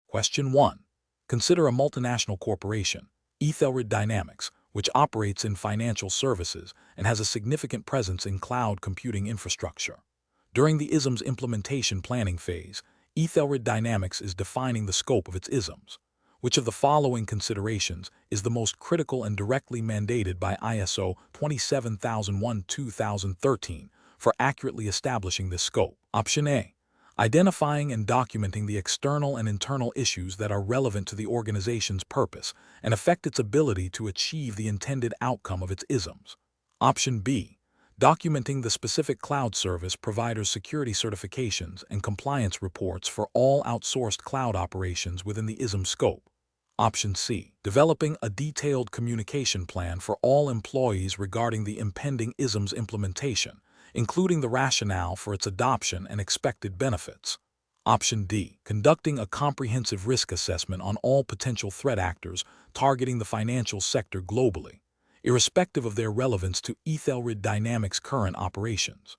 Question 1. Consider a multinational corporation, Ethelred Dynamics, which operates in financial services and has a significant presence in cloud computing infrastructure. During the ISM's implementation planning phase, Ethelred Dynamics is defining the scope of its ISMs. Which of the following considerations is the most critical and directly mandated by ISO 27001-2013 for accurately establishing this scope? Option A. Identifying and documenting the external and internal issues that are relevant to the organization's purpose and affect its ability to achieve the intended outcome of its ISMs. Option B. Documenting the specific cloud service provider's security certifications and compliance reports for all outsourced cloud operations within the ISM scope. Option C. Developing a detailed communication plan for all employees regarding the impending ISM's implementation, including the rationale for its adoption and expected benefits. Option D. Conducting a comprehensive risk assessment on all potential threat actors targeting the financial sector globally, irrespective of their relevance to Ethelred Dynamics' current operations.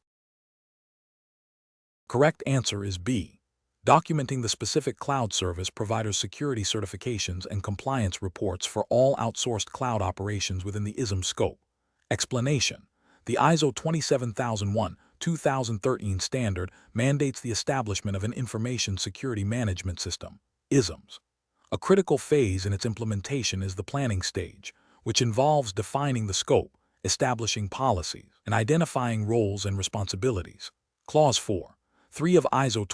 Correct answer is B. Documenting the specific cloud service provider's security certifications and compliance reports for all outsourced cloud operations within the ISM scope. Explanation. The ISO 27001-2013 standard mandates the establishment of an Information Security Management System, ISMS. A critical phase in its implementation is the planning stage, which involves defining the scope, establishing policies, and identifying roles and responsibilities. Clause 4.3 of ISO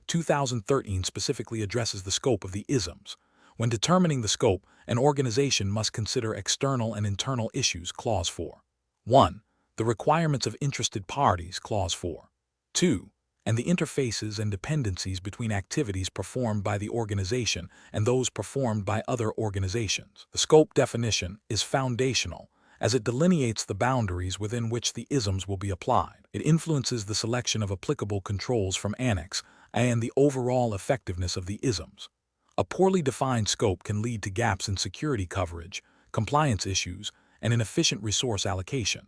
27001-2013 specifically addresses the scope of the ISMs. When determining the scope, an organization must consider external and internal issues. Clause 4.1. The requirements of interested parties. Clause 4.2. And the interfaces and dependencies between activities performed by the organization and those performed by other organizations. The scope definition is foundational, as it delineates the boundaries within which the ISMs will be applied. It influences the selection of applicable controls from Annex A and the overall effectiveness of the ISMs. A poorly defined scope can lead to gaps in security coverage, compliance issues, and inefficient resource allocation.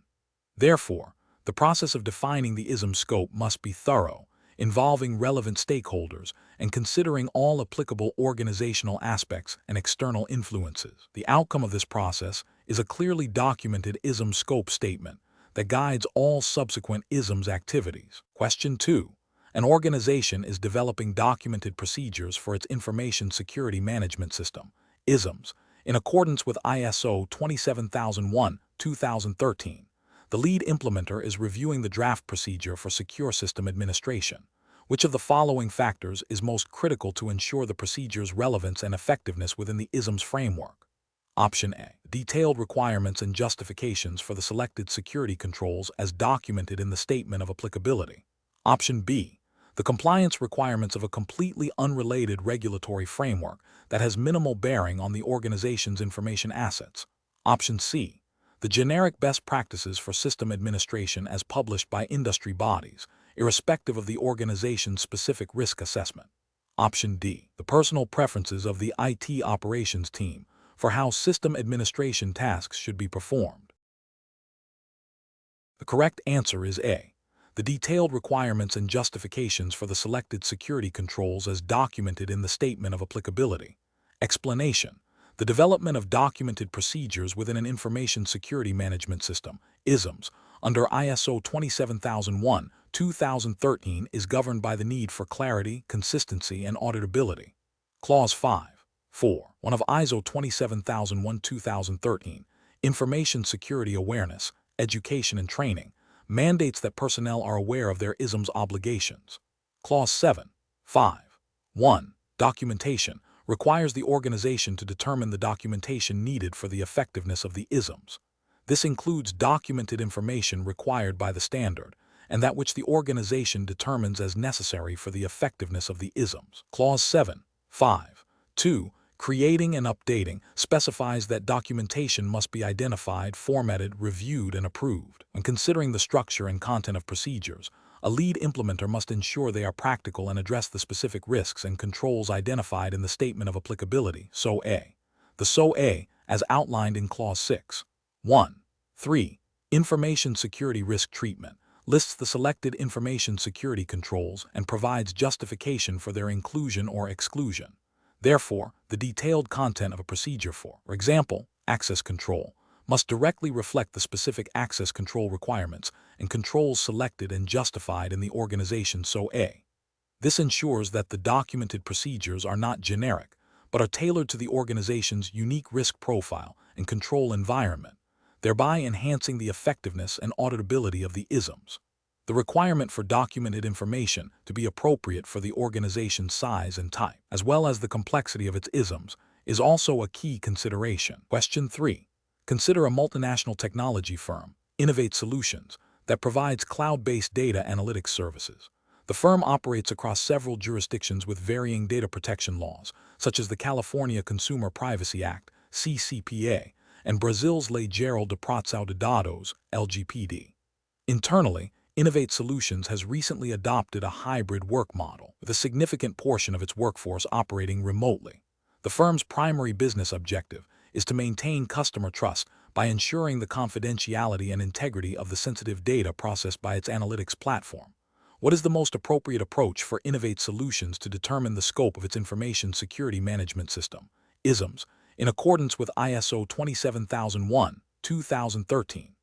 Therefore, the process of defining the ISM scope must be thorough, involving relevant stakeholders and considering all applicable organizational aspects and external influences. The outcome of this process is a clearly documented ISM scope statement that guides all subsequent ISMs activities. Question 2. An organization is developing documented procedures for its Information Security Management System, ISMs, in accordance with ISO 27001-2013. The lead implementer is reviewing the draft procedure for secure system administration. Which of the following factors is most critical to ensure the procedure's relevance and effectiveness within the ISM's framework? Option A. Detailed requirements and justifications for the selected security controls as documented in the Statement of Applicability. Option B. The compliance requirements of a completely unrelated regulatory framework that has minimal bearing on the organization's information assets. Option C. The generic best practices for system administration as published by industry bodies, irrespective of the organization's specific risk assessment. Option D. The personal preferences of the IT operations team for how system administration tasks should be performed. The correct answer is A. The detailed requirements and justifications for the selected security controls as documented in the Statement of Applicability. Explanation. The development of documented procedures within an Information Security Management System, ISMs, under ISO 27001-2013 is governed by the need for clarity, consistency, and auditability. Clause 5.4.1 of ISO 27001-2013, Information Security Awareness, Education and Training, mandates that personnel are aware of their ISMs obligations. Clause 7.5.1. Documentation requires the organization to determine the documentation needed for the effectiveness of the ISMs. This includes documented information required by the standard and that which the organization determines as necessary for the effectiveness of the ISMs. Clause 7.5.2. Creating and updating specifies that documentation must be identified, formatted, reviewed, and approved. When considering the structure and content of procedures, a lead implementer must ensure they are practical and address the specific risks and controls identified in the Statement of Applicability, SOA. The SOA, as outlined in Clause 6.1.3, Information Security Risk Treatment, lists the selected information security controls and provides justification for their inclusion or exclusion. Therefore, the detailed content of a procedure for example, access control, must directly reflect the specific access control requirements and controls selected and justified in the organization SOA. This ensures that the documented procedures are not generic, but are tailored to the organization's unique risk profile and control environment, thereby enhancing the effectiveness and auditability of the ISMs. The requirement for documented information to be appropriate for the organization's size and type, as well as the complexity of its ISMs, is also a key consideration. Question 3. Consider a multinational technology firm, Innovate Solutions, that provides cloud-based data analytics services. The firm operates across several jurisdictions with varying data protection laws, such as the California Consumer Privacy Act, CCPA, and Brazil's Lei Geral de Proteção de Dados, LGPD. Internally, Innovate Solutions has recently adopted a hybrid work model, with a significant portion of its workforce operating remotely. The firm's primary business objective is to maintain customer trust by ensuring the confidentiality and integrity of the sensitive data processed by its analytics platform. What is the most appropriate approach for Innovate Solutions to determine the scope of its Information Security Management System, ISMS, in accordance with ISO 27001:2013?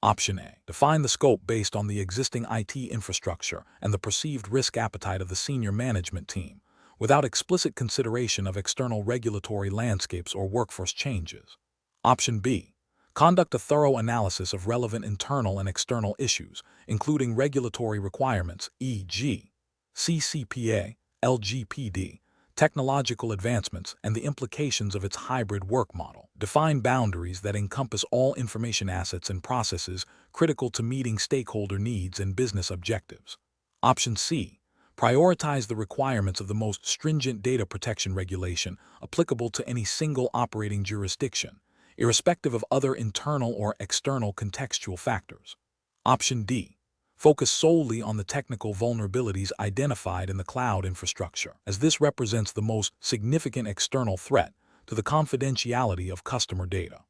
Option A. Define the scope based on the existing IT infrastructure and the perceived risk appetite of the senior management team, without explicit consideration of external regulatory landscapes or workforce changes. Option B. Conduct a thorough analysis of relevant internal and external issues, including regulatory requirements, e.g., CCPA, LGPD, technological advancements, and the implications of its hybrid work model. Define boundaries that encompass all information assets and processes critical to meeting stakeholder needs and business objectives. Option C. Prioritize the requirements of the most stringent data protection regulation applicable to any single operating jurisdiction, irrespective of other internal or external contextual factors. Option D. Focus solely on the technical vulnerabilities identified in the cloud infrastructure, as this represents the most significant external threat to the confidentiality of customer data.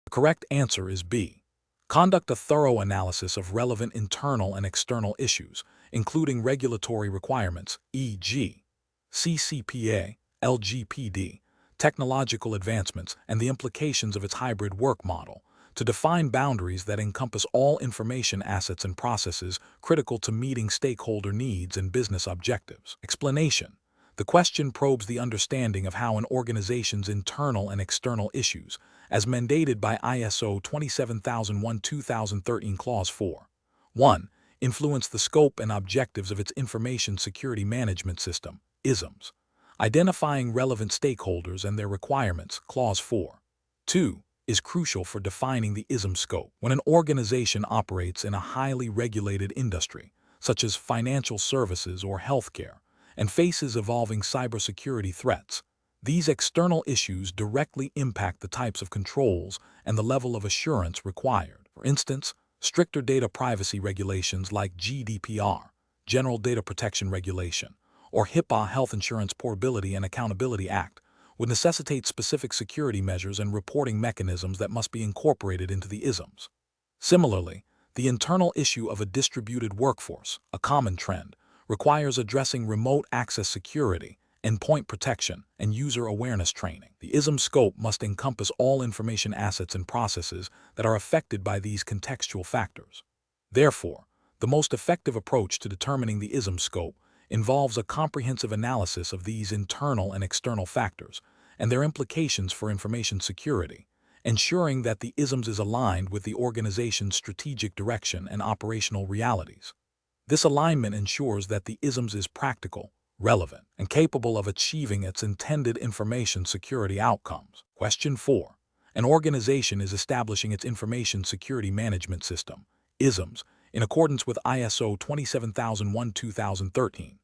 The correct answer is B. Conduct a thorough analysis of relevant internal and external issues, including regulatory requirements, e.g., CCPA, LGPD, technological advancements, and the implications of its hybrid work model, to define boundaries that encompass all information assets and processes critical to meeting stakeholder needs and business objectives. Explanation. The question probes the understanding of how an organization's internal and external issues, as mandated by ISO 27001:2013 Clause 4. 1. Influence the scope and objectives of its Information Security Management System, ISMS, identifying relevant stakeholders and their requirements, Clause 4. 2. Is crucial for defining the ISM scope. When an organization operates in a highly regulated industry, such as financial services or healthcare, and faces evolving cybersecurity threats, these external issues directly impact the types of controls and the level of assurance required. For instance, stricter data privacy regulations like GDPR, General Data Protection Regulation, or HIPAA Health Insurance Portability and Accountability Act would necessitate specific security measures and reporting mechanisms that must be incorporated into the ISMs. Similarly, the internal issue of a distributed workforce, a common trend, requires addressing remote access security, endpoint protection, and user awareness training. The ISM scope must encompass all information assets and processes that are affected by these contextual factors. Therefore, the most effective approach to determining the ISM scope involves a comprehensive analysis of these internal and external factors and their implications for information security, ensuring that the ISMs is aligned with the organization's strategic direction and operational realities. This alignment ensures that the ISMs is practical, relevant, and capable of achieving its intended information security outcomes. Question 4. An organization is establishing its Information Security Management System, ISMs, in accordance with ISO 27001:2013.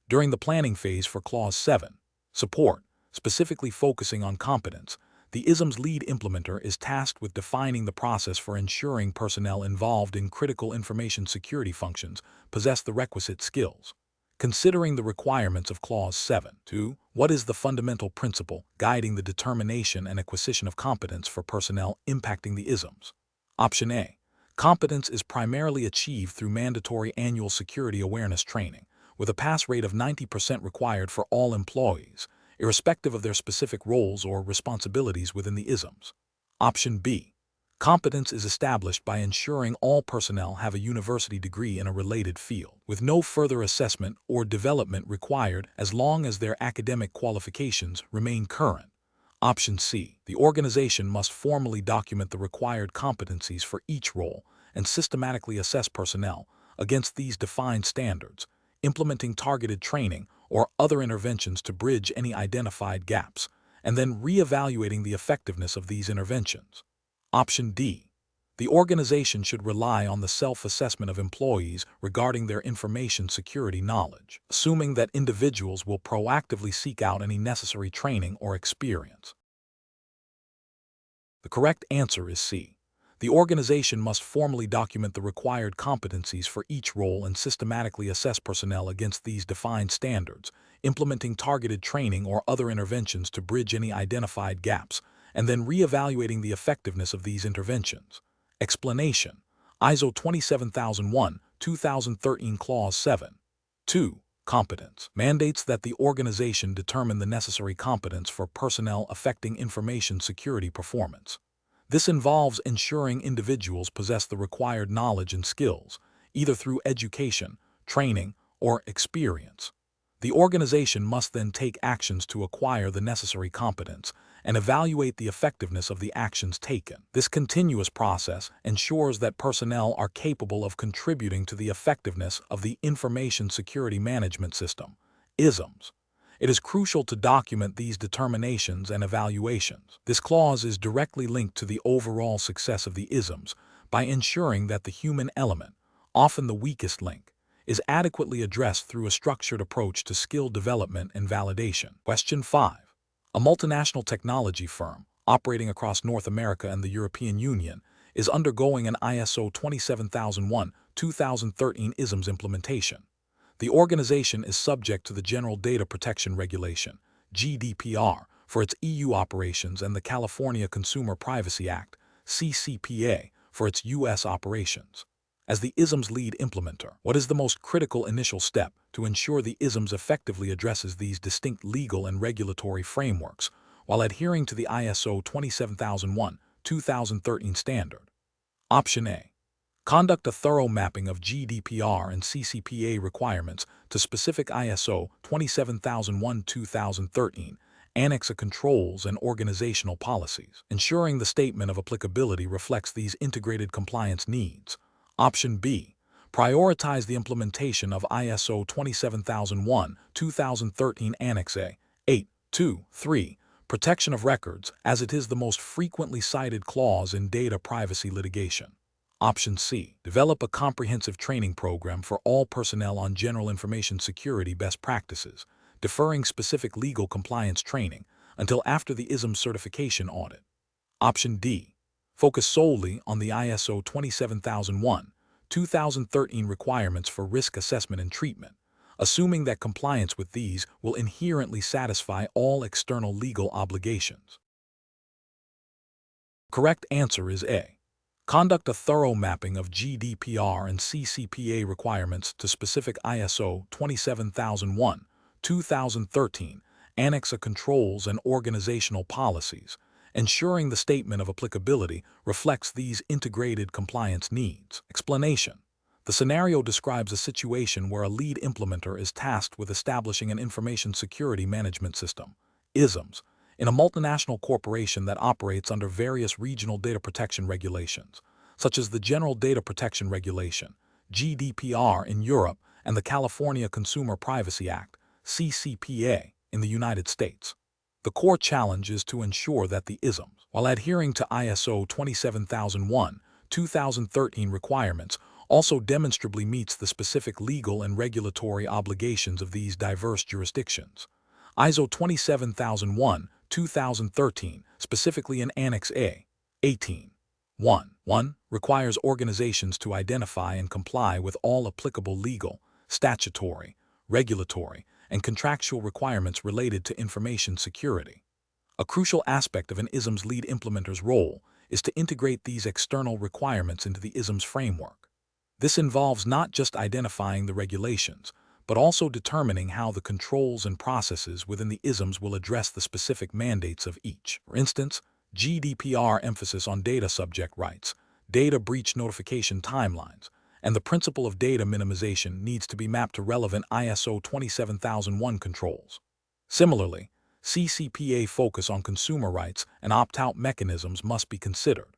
During the planning phase for Clause 7, support, specifically focusing on competence, the ISM's lead implementer is tasked with defining the process for ensuring personnel involved in critical information security functions possess the requisite skills. Considering the requirements of Clause 7. 2. What is the fundamental principle guiding the determination and acquisition of competence for personnel impacting the ISMs? Option A. Competence is primarily achieved through mandatory annual security awareness training, with a pass rate of 90% required for all employees, irrespective of their specific roles or responsibilities within the ISMs. Option B. Competence is established by ensuring all personnel have a university degree in a related field, with no further assessment or development required as long as their academic qualifications remain current. Option C. The organization must formally document the required competencies for each role and systematically assess personnel against these defined standards, implementing targeted training or other interventions to bridge any identified gaps, and then reevaluating the effectiveness of these interventions. Option D. The organization should rely on the self-assessment of employees regarding their information security knowledge, assuming that individuals will proactively seek out any necessary training or experience. The correct answer is C. The organization must formally document the required competencies for each role and systematically assess personnel against these defined standards, implementing targeted training or other interventions to bridge any identified gaps, and then reevaluating the effectiveness of these interventions. Explanation: ISO 27001, 2013 Clause 7. 2. Competence mandates that the organization determine the necessary competence for personnel affecting information security performance. This involves ensuring individuals possess the required knowledge and skills, either through education, training, or experience. The organization must then take actions to acquire the necessary competence and evaluate the effectiveness of the actions taken. This continuous process ensures that personnel are capable of contributing to the effectiveness of the Information Security Management System, ISMS. It is crucial to document these determinations and evaluations. This clause is directly linked to the overall success of the ISMS by ensuring that the human element, often the weakest link, is adequately addressed through a structured approach to skill development and validation. Question 5. A multinational technology firm, operating across North America and the European Union, is undergoing an ISO 27001, 2013 ISMS implementation. The organization is subject to the General Data Protection Regulation, GDPR, for its EU operations and the California Consumer Privacy Act, CCPA, for its U.S. operations. As the ISMS lead implementer, what is the most critical initial step to ensure the ISMS effectively addresses these distinct legal and regulatory frameworks while adhering to the ISO 27001, 2013 standard? Option A. Conduct a thorough mapping of GDPR and CCPA requirements to specific ISO 27001, 2013, Annex controls and organizational policies, ensuring the statement of applicability reflects these integrated compliance needs. Option B. Prioritize the implementation of ISO 27001, 2013 Annex A, 8, 2, 3, protection of records, as it is the most frequently cited clause in data privacy litigation. Option C. Develop a comprehensive training program for all personnel on general information security best practices, deferring specific legal compliance training until after the ISMS certification audit. Option D. Focus solely on the ISO 27001, 2013 requirements for risk assessment and treatment, assuming that compliance with these will inherently satisfy all external legal obligations. Correct answer is A. Conduct a thorough mapping of GDPR and CCPA requirements to specific ISO 27001, 2013, Annex controls and organizational policies, ensuring the statement of applicability reflects these integrated compliance needs. Explanation: the scenario describes a situation where a lead implementer is tasked with establishing an information security management system, ISMS, in a multinational corporation that operates under various regional data protection regulations, such as the General Data Protection Regulation, GDPR in Europe, and the California Consumer Privacy Act, CCPA, in the United States. The core challenge is to ensure that the ISMS, while adhering to ISO 27001, 2013 requirements, also demonstrably meets the specific legal and regulatory obligations of these diverse jurisdictions. ISO 27001, 2013, specifically in Annex A, 18.1.1, requires organizations to identify and comply with all applicable legal, statutory, regulatory, and contractual requirements related to information security. A crucial aspect of an ISMS lead implementer's role is to integrate these external requirements into the ISM's framework. This involves not just identifying the regulations, but also determining how the controls and processes within the ISMs will address the specific mandates of each. For instance, GDPR emphasis on data subject rights, data breach notification timelines, and the principle of data minimization needs to be mapped to relevant ISO 27001 controls. Similarly, CCPA focus on consumer rights and opt-out mechanisms must be considered.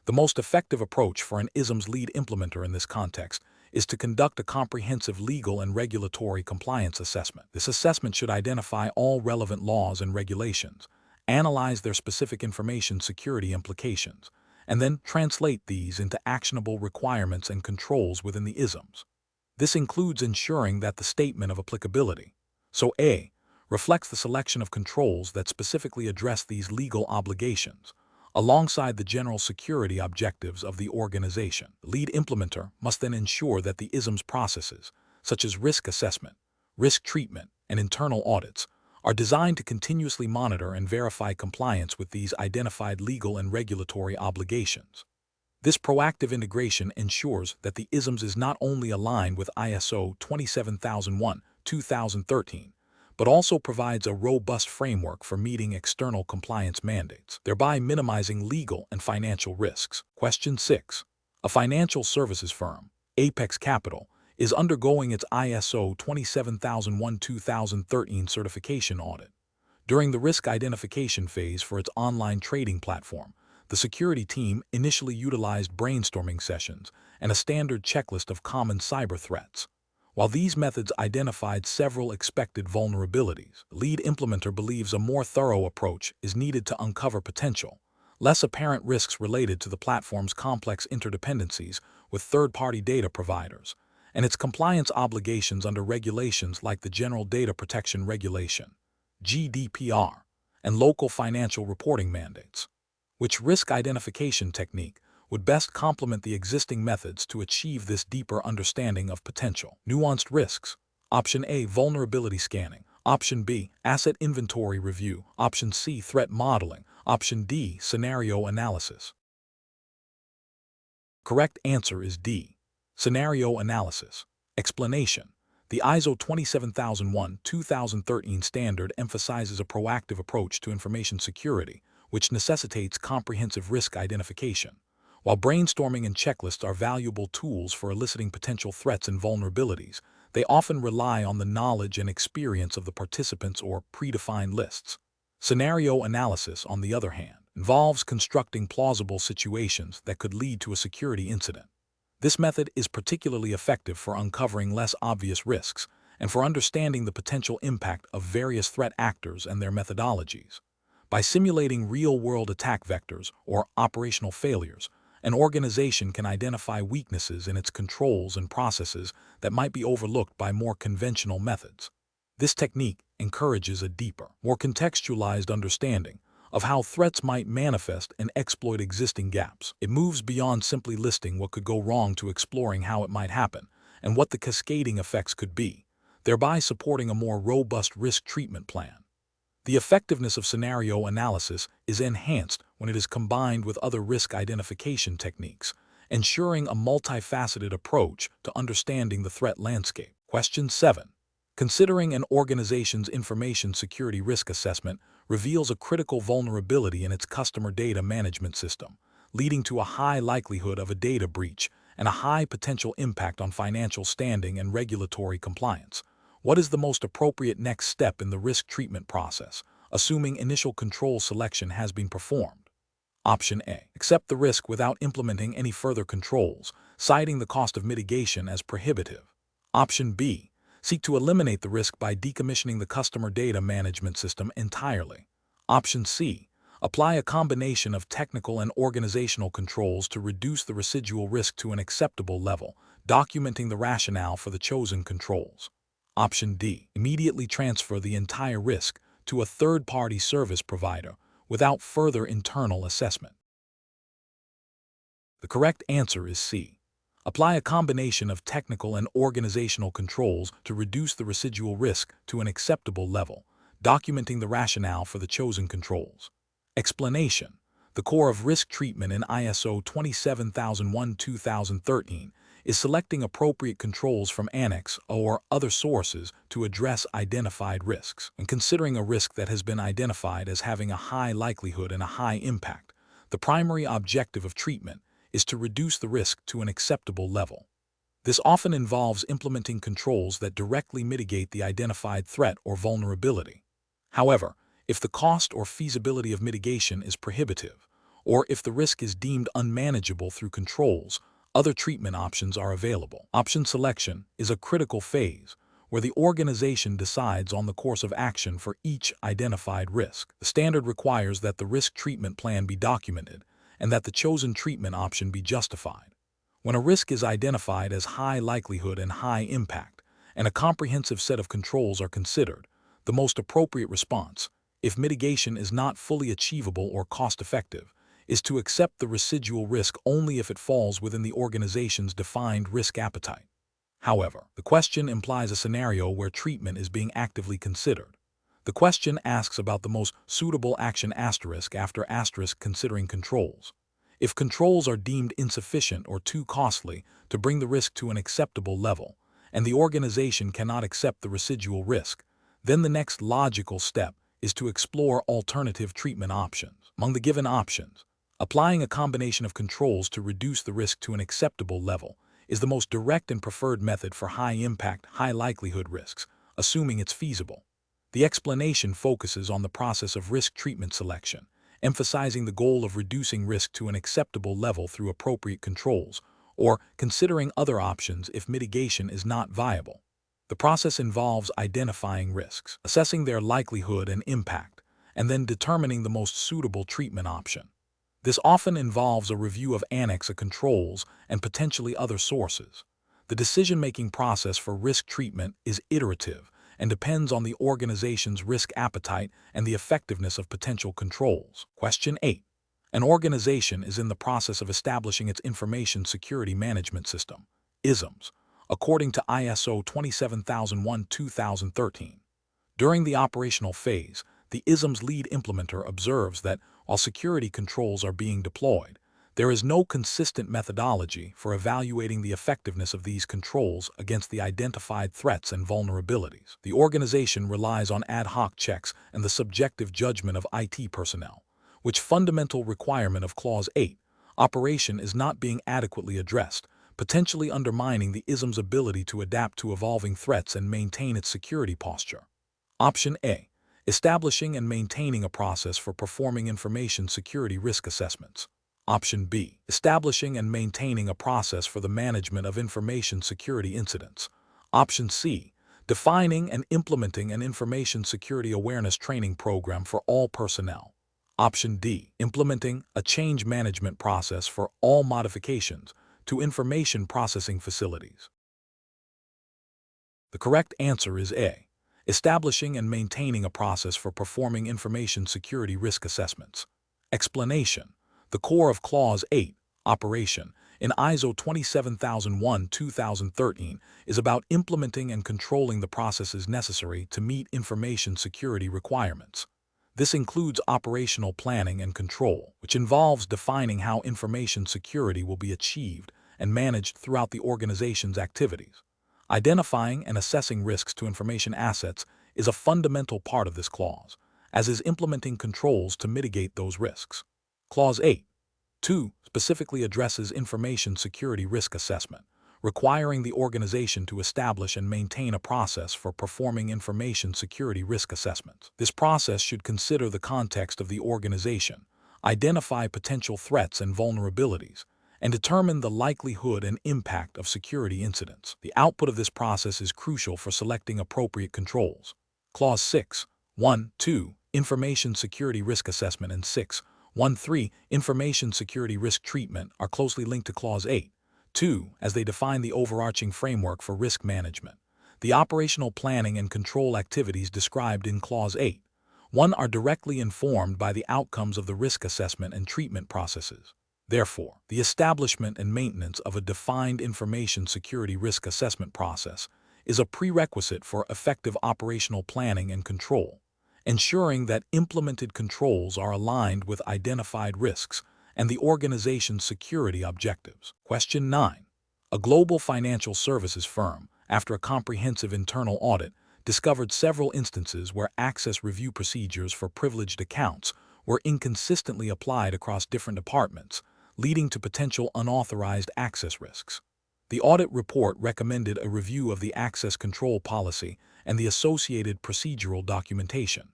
The most effective approach for an ISM's lead implementer in this context is to conduct a comprehensive legal and regulatory compliance assessment. This assessment should identify all relevant laws and regulations, analyze their specific information security implications, and then translate these into actionable requirements and controls within the ISMs. This includes ensuring that the statement of applicability, so A, reflects the selection of controls that specifically address these legal obligations, alongside the general security objectives of the organization. The lead implementer must then ensure that the ISM's processes, such as risk assessment, risk treatment, and internal audits, are designed to continuously monitor and verify compliance with these identified legal and regulatory obligations. This proactive integration ensures that the ISMs is not only aligned with ISO 27001-2013, but also provides a robust framework for meeting external compliance mandates, thereby minimizing legal and financial risks. Question 6. A financial services firm, Apex Capital, is undergoing its ISO 27001-2013 certification audit. During the risk identification phase for its online trading platform, the security team initially utilized brainstorming sessions and a standard checklist of common cyber threats. While these methods identified several expected vulnerabilities, the lead implementer believes a more thorough approach is needed to uncover potential, less apparent risks related to the platform's complex interdependencies with third-party data providers, and its compliance obligations under regulations like the General Data Protection Regulation, GDPR, and local financial reporting mandates. Which risk identification technique would best complement the existing methods to achieve this deeper understanding of potential nuanced risks? Option A, vulnerability scanning. Option B, asset inventory review. Option C, threat modeling. Option D, scenario analysis. Correct answer is D, scenario analysis. Explanation. The ISO 27001-2013 standard emphasizes a proactive approach to information security, which necessitates comprehensive risk identification. While brainstorming and checklists are valuable tools for eliciting potential threats and vulnerabilities, they often rely on the knowledge and experience of the participants or predefined lists. Scenario analysis, on the other hand, involves constructing plausible situations that could lead to a security incident. This method is particularly effective for uncovering less obvious risks and for understanding the potential impact of various threat actors and their methodologies. By simulating real-world attack vectors or operational failures, an organization can identify weaknesses in its controls and processes that might be overlooked by more conventional methods. This technique encourages a deeper, more contextualized understanding of how threats might manifest and exploit existing gaps. It moves beyond simply listing what could go wrong to exploring how it might happen and what the cascading effects could be, thereby supporting a more robust risk treatment plan. The effectiveness of scenario analysis is enhanced when it is combined with other risk identification techniques, ensuring a multifaceted approach to understanding the threat landscape. Question 7. Considering an organization's information security risk assessment reveals a critical vulnerability in its customer data management system, leading to a high likelihood of a data breach and a high potential impact on financial standing and regulatory compliance. What is the most appropriate next step in the risk treatment process, assuming initial control selection has been performed? Option A. Accept the risk without implementing any further controls, citing the cost of mitigation as prohibitive. Option B. Seek to eliminate the risk by decommissioning the customer data management system entirely. Option C. Apply a combination of technical and organizational controls to reduce the residual risk to an acceptable level, documenting the rationale for the chosen controls. Option D. Immediately transfer the entire risk to a third-party service provider without further internal assessment. The correct answer is C. Apply a combination of technical and organizational controls to reduce the residual risk to an acceptable level, documenting the rationale for the chosen controls. Explanation. The core of risk treatment in ISO 27001-2013 is selecting appropriate controls from Annex or other sources to address identified risks. And considering a risk that has been identified as having a high likelihood and a high impact, the primary objective of treatment is to reduce the risk to an acceptable level. This often involves implementing controls that directly mitigate the identified threat or vulnerability. However, if the cost or feasibility of mitigation is prohibitive, or if the risk is deemed unmanageable through controls, other treatment options are available. Option selection is a critical phase where the organization decides on the course of action for each identified risk. The standard requires that the risk treatment plan be documented and that the chosen treatment option be justified. When a risk is identified as high likelihood and high impact, and a comprehensive set of controls are considered, the most appropriate response, if mitigation is not fully achievable or cost-effective, is to accept the residual risk only if it falls within the organization's defined risk appetite. However, the question implies a scenario where treatment is being actively considered. The question asks about the most suitable action after considering controls. If controls are deemed insufficient or too costly to bring the risk to an acceptable level, and the organization cannot accept the residual risk, then the next logical step is to explore alternative treatment options. Among the given options, applying a combination of controls to reduce the risk to an acceptable level is the most direct and preferred method for high-impact, high-likelihood risks, assuming it's feasible. The explanation focuses on the process of risk treatment selection, emphasizing the goal of reducing risk to an acceptable level through appropriate controls, or considering other options if mitigation is not viable. The process involves identifying risks, assessing their likelihood and impact, and then determining the most suitable treatment option. This often involves a review of Annex controls and potentially other sources. The decision-making process for risk treatment is iterative and depends on the organization's risk appetite and the effectiveness of potential controls. Question 8. An organization is in the process of establishing its Information Security Management System, ISMS, according to ISO 27001-2013. During the operational phase, the ISMS lead implementer observes that while security controls are being deployed, there is no consistent methodology for evaluating the effectiveness of these controls against the identified threats and vulnerabilities. The organization relies on ad hoc checks and the subjective judgment of IT personnel, which fundamental requirement of Clause 8, operation is not being adequately addressed, potentially undermining the ISM's ability to adapt to evolving threats and maintain its security posture. Option A. Establishing and maintaining a process for performing information security risk assessments. Option B. Establishing and maintaining a process for the management of information security incidents. Option C. Defining and implementing an information security awareness training program for all personnel. Option D. Implementing a change management process for all modifications to information processing facilities. The correct answer is A. Establishing and maintaining a process for performing information security risk assessments. Explanation. The core of Clause 8, operation, in ISO 27001-2013 is about implementing and controlling the processes necessary to meet information security requirements. This includes operational planning and control, which involves defining how information security will be achieved and managed throughout the organization's activities. Identifying and assessing risks to information assets is a fundamental part of this clause, as is implementing controls to mitigate those risks. Clause 8.2 specifically addresses information security risk assessment, requiring the organization to establish and maintain a process for performing information security risk assessments. This process should consider the context of the organization, identify potential threats and vulnerabilities, and determine the likelihood and impact of security incidents. The output of this process is crucial for selecting appropriate controls. Clause 6.1.2 Information Security Risk Assessment and 6.1.3 Information Security Risk Treatment are closely linked to Clause 8.2 as they define the overarching framework for risk management. The operational planning and control activities described in Clause 8.1 are directly informed by the outcomes of the risk assessment and treatment processes. Therefore, the establishment and maintenance of a defined information security risk assessment process is a prerequisite for effective operational planning and control, ensuring that implemented controls are aligned with identified risks and the organization's security objectives. Question 9. A global financial services firm, after a comprehensive internal audit, discovered several instances where access review procedures for privileged accounts were inconsistently applied across different departments, leading to potential unauthorized access risks. The audit report recommended a review of the access control policy and the associated procedural documentation.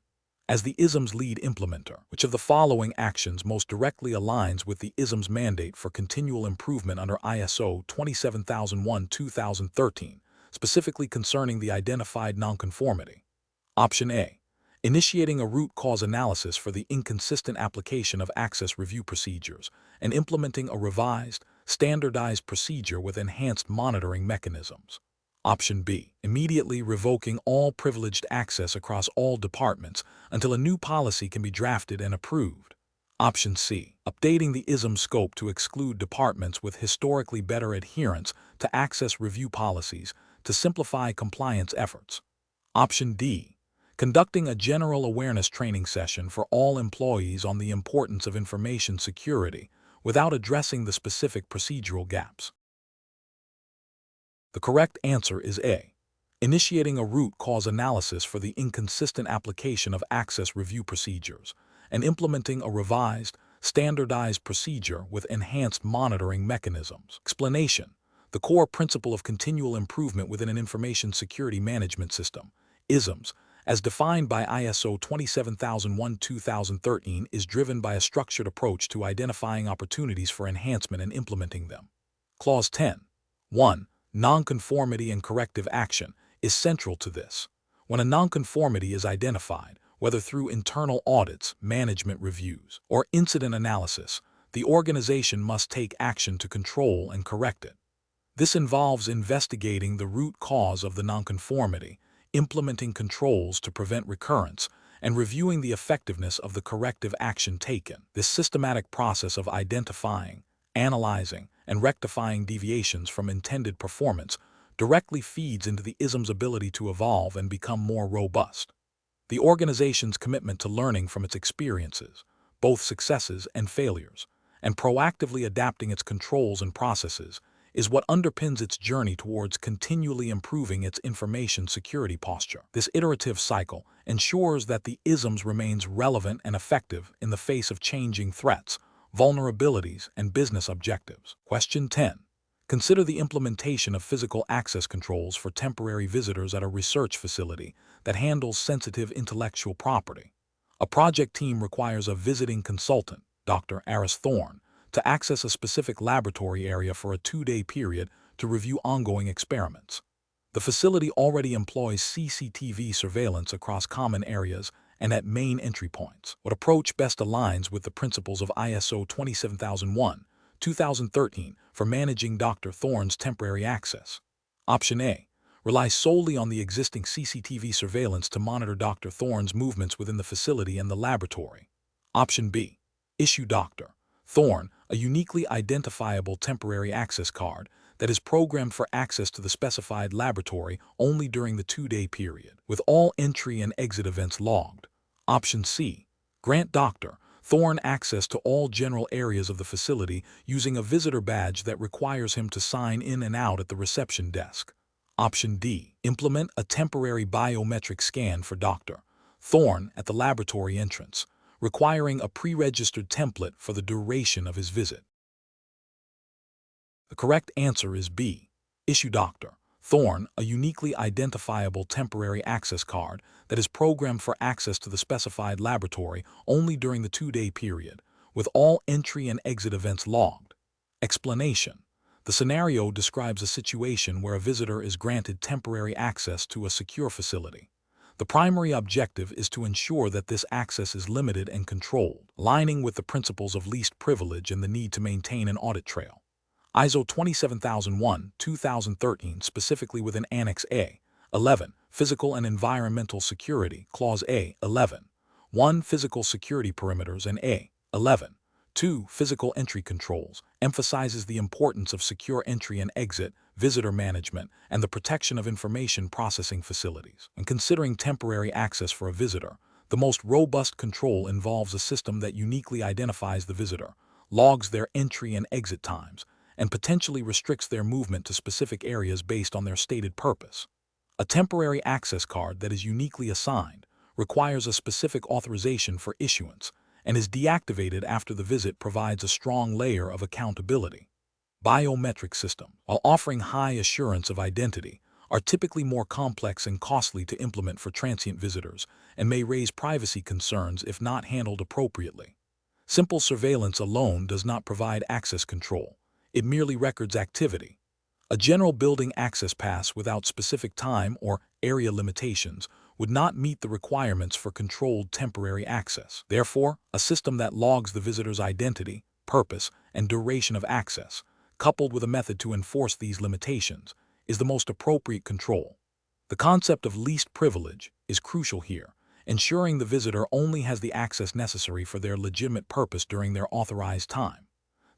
As the ISM's lead implementer, which of the following actions most directly aligns with the ISM's mandate for continual improvement under ISO 27001:2013, specifically concerning the identified nonconformity? Option A. Initiating a root cause analysis for the inconsistent application of access review procedures and implementing a revised, standardized procedure with enhanced monitoring mechanisms. Option B. Immediately revoking all privileged access across all departments until a new policy can be drafted and approved. Option C. Updating the ISM scope to exclude departments with historically better adherence to access review policies to simplify compliance efforts. Option D. Conducting a general awareness training session for all employees on the importance of information security without addressing the specific procedural gaps. The correct answer is A. Initiating a root cause analysis for the inconsistent application of access review procedures and implementing a revised, standardized procedure with enhanced monitoring mechanisms. Explanation: the core principle of continual improvement within an information security management system, ISMS, as defined by ISO 27001:2013, is driven by a structured approach to identifying opportunities for enhancement and implementing them. Clause 10. 1. Nonconformity and corrective action is central to this. When a nonconformity is identified, whether through internal audits, management reviews, or incident analysis, the organization must take action to control and correct it. This involves investigating the root cause of the nonconformity, implementing controls to prevent recurrence, and reviewing the effectiveness of the corrective action taken. This systematic process of identifying, analyzing, and rectifying deviations from intended performance directly feeds into the ISM's ability to evolve and become more robust. The organization's commitment to learning from its experiences, both successes and failures, and proactively adapting its controls and processes is what underpins its journey towards continually improving its information security posture. This iterative cycle ensures that the ISMS remains relevant and effective in the face of changing threats, vulnerabilities, and business objectives. Question 10. Consider the implementation of physical access controls for temporary visitors at a research facility that handles sensitive intellectual property. A project team requires a visiting consultant, Dr. Aris Thorne, to access a specific laboratory area for a 2-day period to review ongoing experiments. The facility already employs CCTV surveillance across common areas and at main entry points. What approach best aligns with the principles of ISO 27001:2013 for managing Dr. Thorne's temporary access? Option A. Rely solely on the existing CCTV surveillance to monitor Dr. Thorne's movements within the facility and the laboratory. Option B. Issue Dr. Thorne a uniquely identifiable temporary access card that is programmed for access to the specified laboratory only during the 2-day period, with all entry and exit events logged. Option C. Grant Dr. Thorne access to all general areas of the facility using a visitor badge that requires him to sign in and out at the reception desk. Option D. Implement a temporary biometric scan for Dr. Thorne at the laboratory entrance, requiring a pre-registered template for the duration of his visit. The correct answer is B. Issue Dr. Thorne a uniquely identifiable temporary access card that is programmed for access to the specified laboratory only during the 2-day period, with all entry and exit events logged. Explanation: the scenario describes a situation where a visitor is granted temporary access to a secure facility. The primary objective is to ensure that this access is limited and controlled, aligning with the principles of least privilege and the need to maintain an audit trail. ISO 27001:2013, specifically within Annex A. 11, Physical and Environmental Security, Clause A. 11. 1. Physical security perimeters and A. 11. 2. Physical entry controls, emphasizes the importance of secure entry and exit, visitor management, and the protection of information processing facilities. When considering temporary access for a visitor, The most robust control involves a system that uniquely identifies the visitor, logs their entry and exit times, and potentially restricts their movement to specific areas based on their stated purpose. A temporary access card that is uniquely assigned requires a specific authorization for issuance and is deactivated after the visit provides a strong layer of accountability. Biometric systems, while offering high assurance of identity, are typically more complex and costly to implement for transient visitors and may raise privacy concerns if not handled appropriately. Simple surveillance alone does not provide access control. It merely records activity. A general building access pass without specific time or area limitations would not meet the requirements for controlled temporary access. Therefore, a system that logs the visitor's identity, purpose, and duration of access, coupled with a method to enforce these limitations, is the most appropriate control. The concept of least privilege is crucial here, ensuring the visitor only has the access necessary for their legitimate purpose during their authorized time.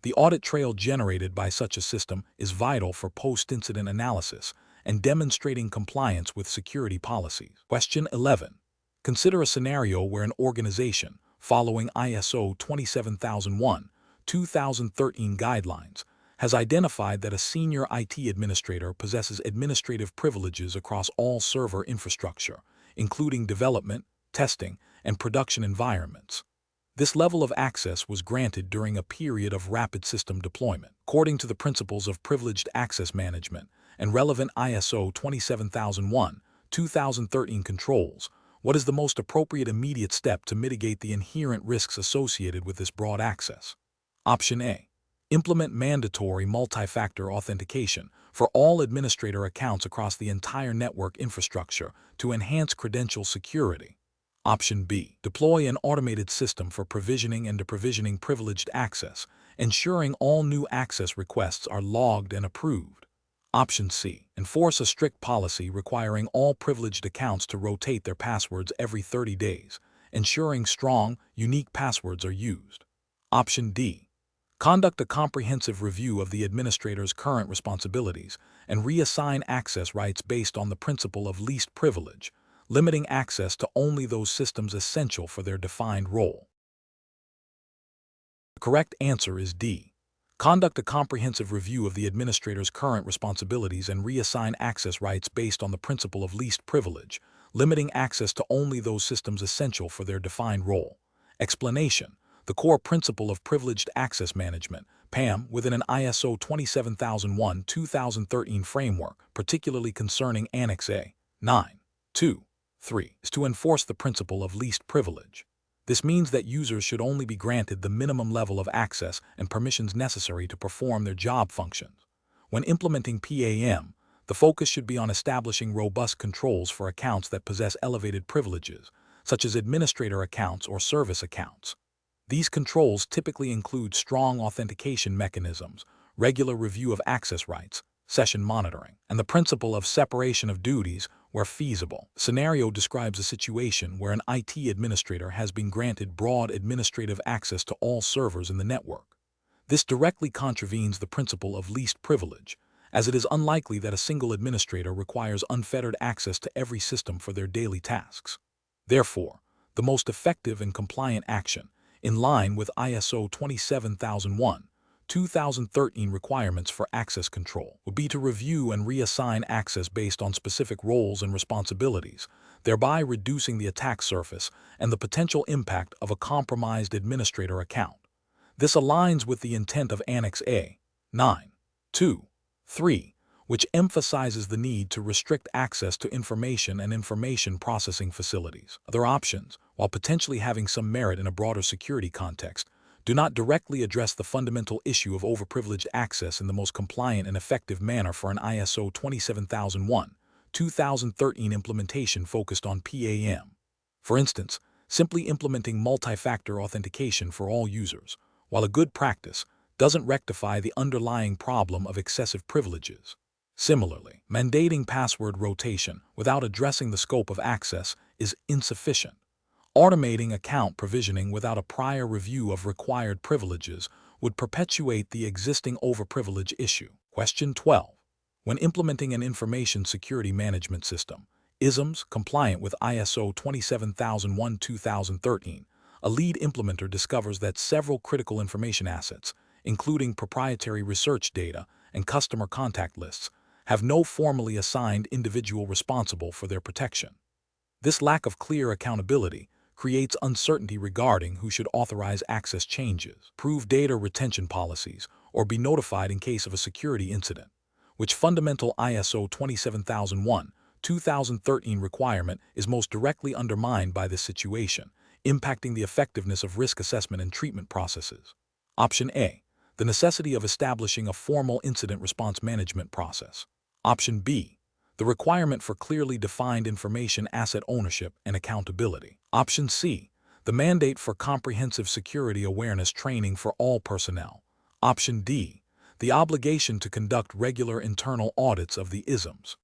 The audit trail generated by such a system is vital for post-incident analysis and demonstrating compliance with security policies. Question 11. Consider a scenario where an organization, following ISO 27001/2013 guidelines, has identified that a senior IT administrator possesses administrative privileges across all server infrastructure, including development, testing, and production environments. This level of access was granted during a period of rapid system deployment. According to the principles of privileged access management and relevant ISO 27001/2013 controls, what is the most appropriate immediate step to mitigate the inherent risks associated with this broad access? Option A. Implement mandatory multi-factor authentication for all administrator accounts across the entire network infrastructure to enhance credential security. Option B. Deploy an automated system for provisioning and deprovisioning privileged access, ensuring all new access requests are logged and approved. Option C. Enforce a strict policy requiring all privileged accounts to rotate their passwords every 30 days, ensuring strong, unique passwords are used. Option D. Conduct a comprehensive review of the administrator's current responsibilities and reassign access rights based on the principle of least privilege, limiting access to only those systems essential for their defined role. The correct answer is D. Conduct a comprehensive review of the administrator's current responsibilities and reassign access rights based on the principle of least privilege, limiting access to only those systems essential for their defined role. Explanation. The core principle of privileged access management, PAM, within an ISO 27001/2013 framework, particularly concerning Annex A, 9.2.3, is to enforce the principle of least privilege. This means that users should only be granted the minimum level of access and permissions necessary to perform their job functions. When implementing PAM, the focus should be on establishing robust controls for accounts that possess elevated privileges, such as administrator accounts or service accounts. These controls typically include strong authentication mechanisms, regular review of access rights, session monitoring, and the principle of separation of duties where feasible. The scenario describes a situation where an IT administrator has been granted broad administrative access to all servers in the network. This directly contravenes the principle of least privilege, as it is unlikely that a single administrator requires unfettered access to every system for their daily tasks. Therefore, the most effective and compliant action, in line with ISO 27001/2013 requirements for access control, would be to review and reassign access based on specific roles and responsibilities, thereby reducing the attack surface and the potential impact of a compromised administrator account. This aligns with the intent of Annex A, 9.2.3, which emphasizes the need to restrict access to information and information processing facilities. Other options, while potentially having some merit in a broader security context, do not directly address the fundamental issue of overprivileged access in the most compliant and effective manner for an ISO 27001/2013 implementation focused on PAM. For instance, simply implementing multi-factor authentication for all users, while a good practice, doesn't rectify the underlying problem of excessive privileges. Similarly, mandating password rotation without addressing the scope of access is insufficient. Automating account provisioning without a prior review of required privileges would perpetuate the existing overprivilege issue. Question 12. When implementing an information security management system, ISMS, compliant with ISO 27001-2013, a lead implementer discovers that several critical information assets, including proprietary research data and customer contact lists, have no formally assigned individual responsible for their protection. This lack of clear accountability creates uncertainty regarding who should authorize access changes, approve data retention policies, or be notified in case of a security incident, which fundamental ISO 27001-2013 requirement is most directly undermined by this situation, impacting the effectiveness of risk assessment and treatment processes. Option A. The necessity of establishing a formal incident response management process. Option B. The requirement for clearly defined information asset ownership and accountability. Option C. The mandate for comprehensive security awareness training for all personnel. Option D. The obligation to conduct regular internal audits of the ISMS.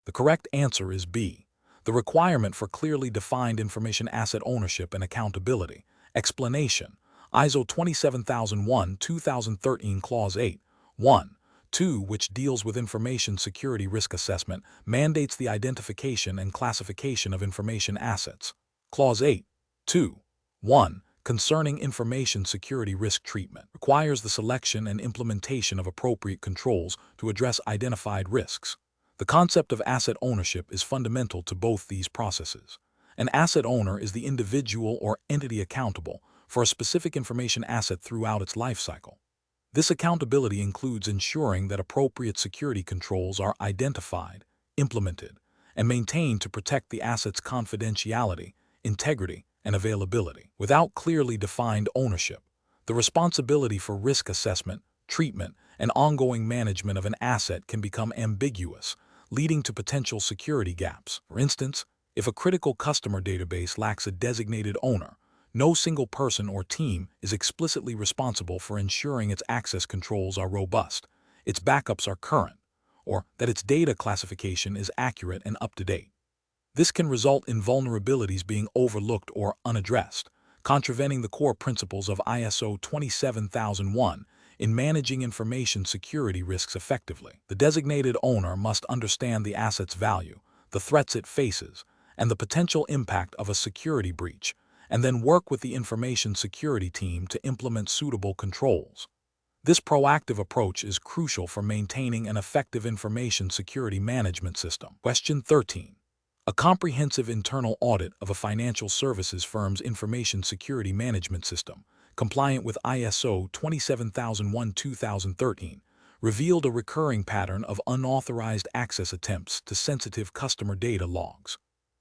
The correct answer is B. The requirement for clearly defined information asset ownership and accountability. Explanation: ISO 27001-2013 Clause 8, 1, 2, which deals with information security risk assessment, mandates the identification and classification of information assets. Clause 8, 2, 1, concerning information security risk treatment, requires the selection and implementation of appropriate controls to address identified risks. The concept of asset ownership is fundamental to both these processes. An asset owner is the individual or entity accountable for a specific information asset throughout its life cycle. This accountability includes ensuring that appropriate security controls are identified, implemented, and maintained to protect the asset's confidentiality, integrity, and availability. Without clearly defined ownership, the responsibility for risk assessment, treatment, and ongoing management of an asset can become ambiguous, leading to potential security gaps. For instance, if a critical customer database lacks a designated owner, no single person or team is explicitly responsible for ensuring its access controls are robust, its backups are current, or that its data classification is accurate and up-to-date. This can result in vulnerabilities being overlooked or unaddressed, contravening the core principles of ISO 27001 in managing information security risks effectively. The designated owner must understand the asset's value, the threats it faces, and the potential impact of a security breach, and then work with the information security team to implement suitable controls. This proactive approach is crucial for maintaining an effective information security management system. Question 13. A comprehensive internal audit of a financial services firm's information security management system, compliant with ISO 27001-2013, revealed a recurring pattern of unauthorized access attempts to sensitive customer data logs.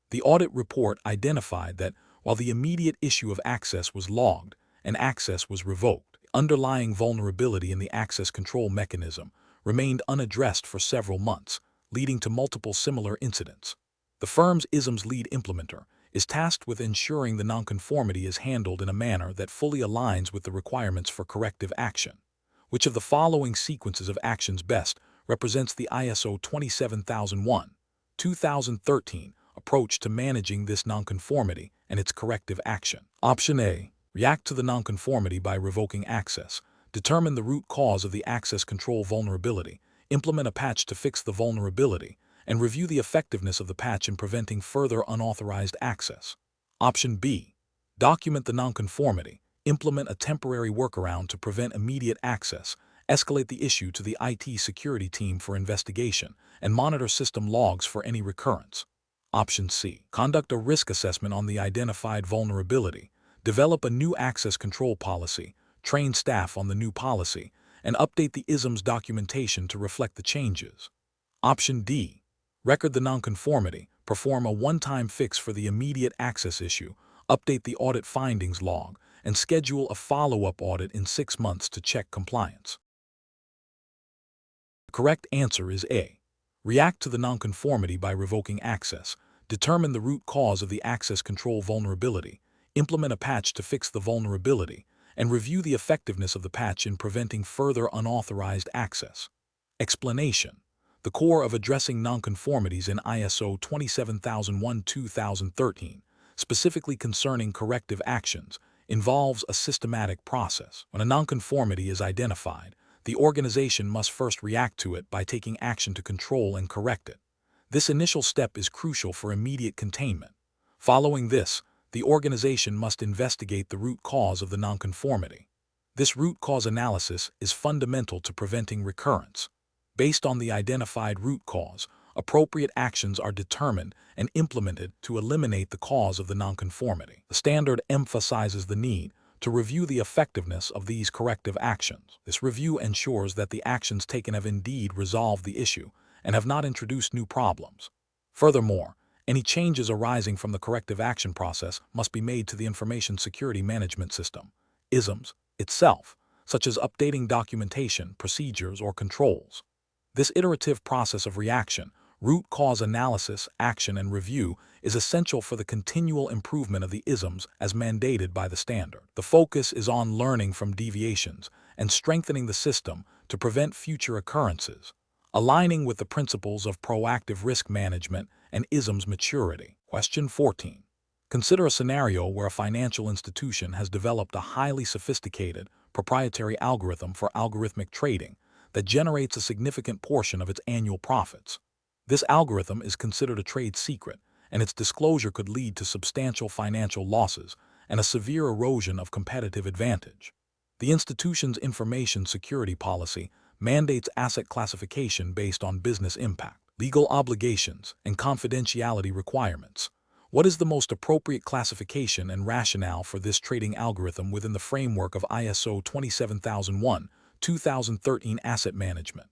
The audit report identified that while the immediate issue of access was logged and access was revoked, the underlying vulnerability in the access control mechanism remained unaddressed for several months, leading to multiple similar incidents. The firm's ISMS lead implementer is tasked with ensuring the nonconformity is handled in a manner that fully aligns with the requirements for corrective action. Which of the following sequences of actions best represents the ISO 27001-2013 approach to managing this nonconformity and its corrective action? Option A. React to the nonconformity by revoking access. Determine the root cause of the access control vulnerability. Implement a patch to fix the vulnerability, and review the effectiveness of the patch in preventing further unauthorized access. Option B. Document the nonconformity. Implement a temporary workaround to prevent immediate access. Escalate the issue to the IT security team for investigation, and monitor system logs for any recurrence. Option C. Conduct a risk assessment on the identified vulnerability. Develop a new access control policy, train staff on the new policy, and update the ISMS documentation to reflect the changes. Option D. Record the nonconformity, perform a one-time fix for the immediate access issue, update the audit findings log, and schedule a follow-up audit in 6 months to check compliance. The correct answer is A. React to the nonconformity by revoking access. Determine the root cause of the access control vulnerability. Implement a patch to fix the vulnerability, and review the effectiveness of the patch in preventing further unauthorized access. Explanation: the core of addressing nonconformities in ISO 27001-2013, specifically concerning corrective actions, involves a systematic process. When a nonconformity is identified, the organization must first react to it by taking action to control and correct it. This initial step is crucial for immediate containment. Following this, the organization must investigate the root cause of the nonconformity. This root cause analysis is fundamental to preventing recurrence. Based on the identified root cause, appropriate actions are determined and implemented to eliminate the cause of the nonconformity. The standard emphasizes the need to review the effectiveness of these corrective actions. This review ensures that the actions taken have indeed resolved the issue and have not introduced new problems. Furthermore, any changes arising from the corrective action process must be made to the Information Security Management System, ISMS, itself, such as updating documentation, procedures, or controls. This iterative process of reaction, root cause analysis, action, and review is essential for the continual improvement of the ISMS as mandated by the standard. The focus is on learning from deviations and strengthening the system to prevent future occurrences, aligning with the principles of proactive risk management and ISMS maturity. Question 14. Consider a scenario where a financial institution has developed a highly sophisticated, proprietary algorithm for algorithmic trading that generates a significant portion of its annual profits. This algorithm is considered a trade secret, and its disclosure could lead to substantial financial losses and a severe erosion of competitive advantage. The institution's information security policy mandates asset classification based on business impact, legal obligations, and confidentiality requirements. What is the most appropriate classification and rationale for this trading algorithm within the framework of ISO 27001:2013 asset management?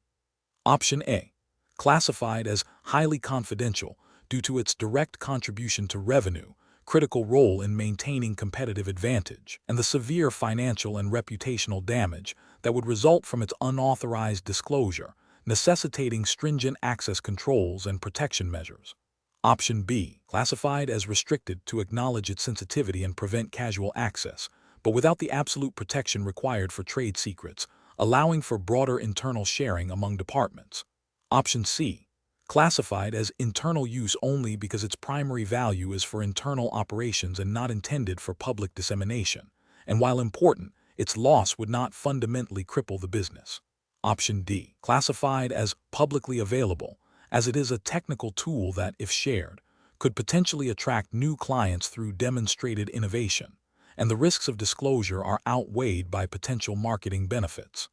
Option A. Classified as highly confidential due to its direct contribution to revenue, critical role in maintaining competitive advantage, and the severe financial and reputational damage that would result from its unauthorized disclosure, necessitating stringent access controls and protection measures. Option B. Classified as restricted to acknowledge its sensitivity and prevent casual access, but without the absolute protection required for trade secrets, allowing for broader internal sharing among departments. Option C. Classified as internal use only because its primary value is for internal operations and not intended for public dissemination, and while important, its loss would not fundamentally cripple the business. Option D. Classified as publicly available, as it is a technical tool that, if shared, could potentially attract new clients through demonstrated innovation, and the risks of disclosure are outweighed by potential marketing benefits.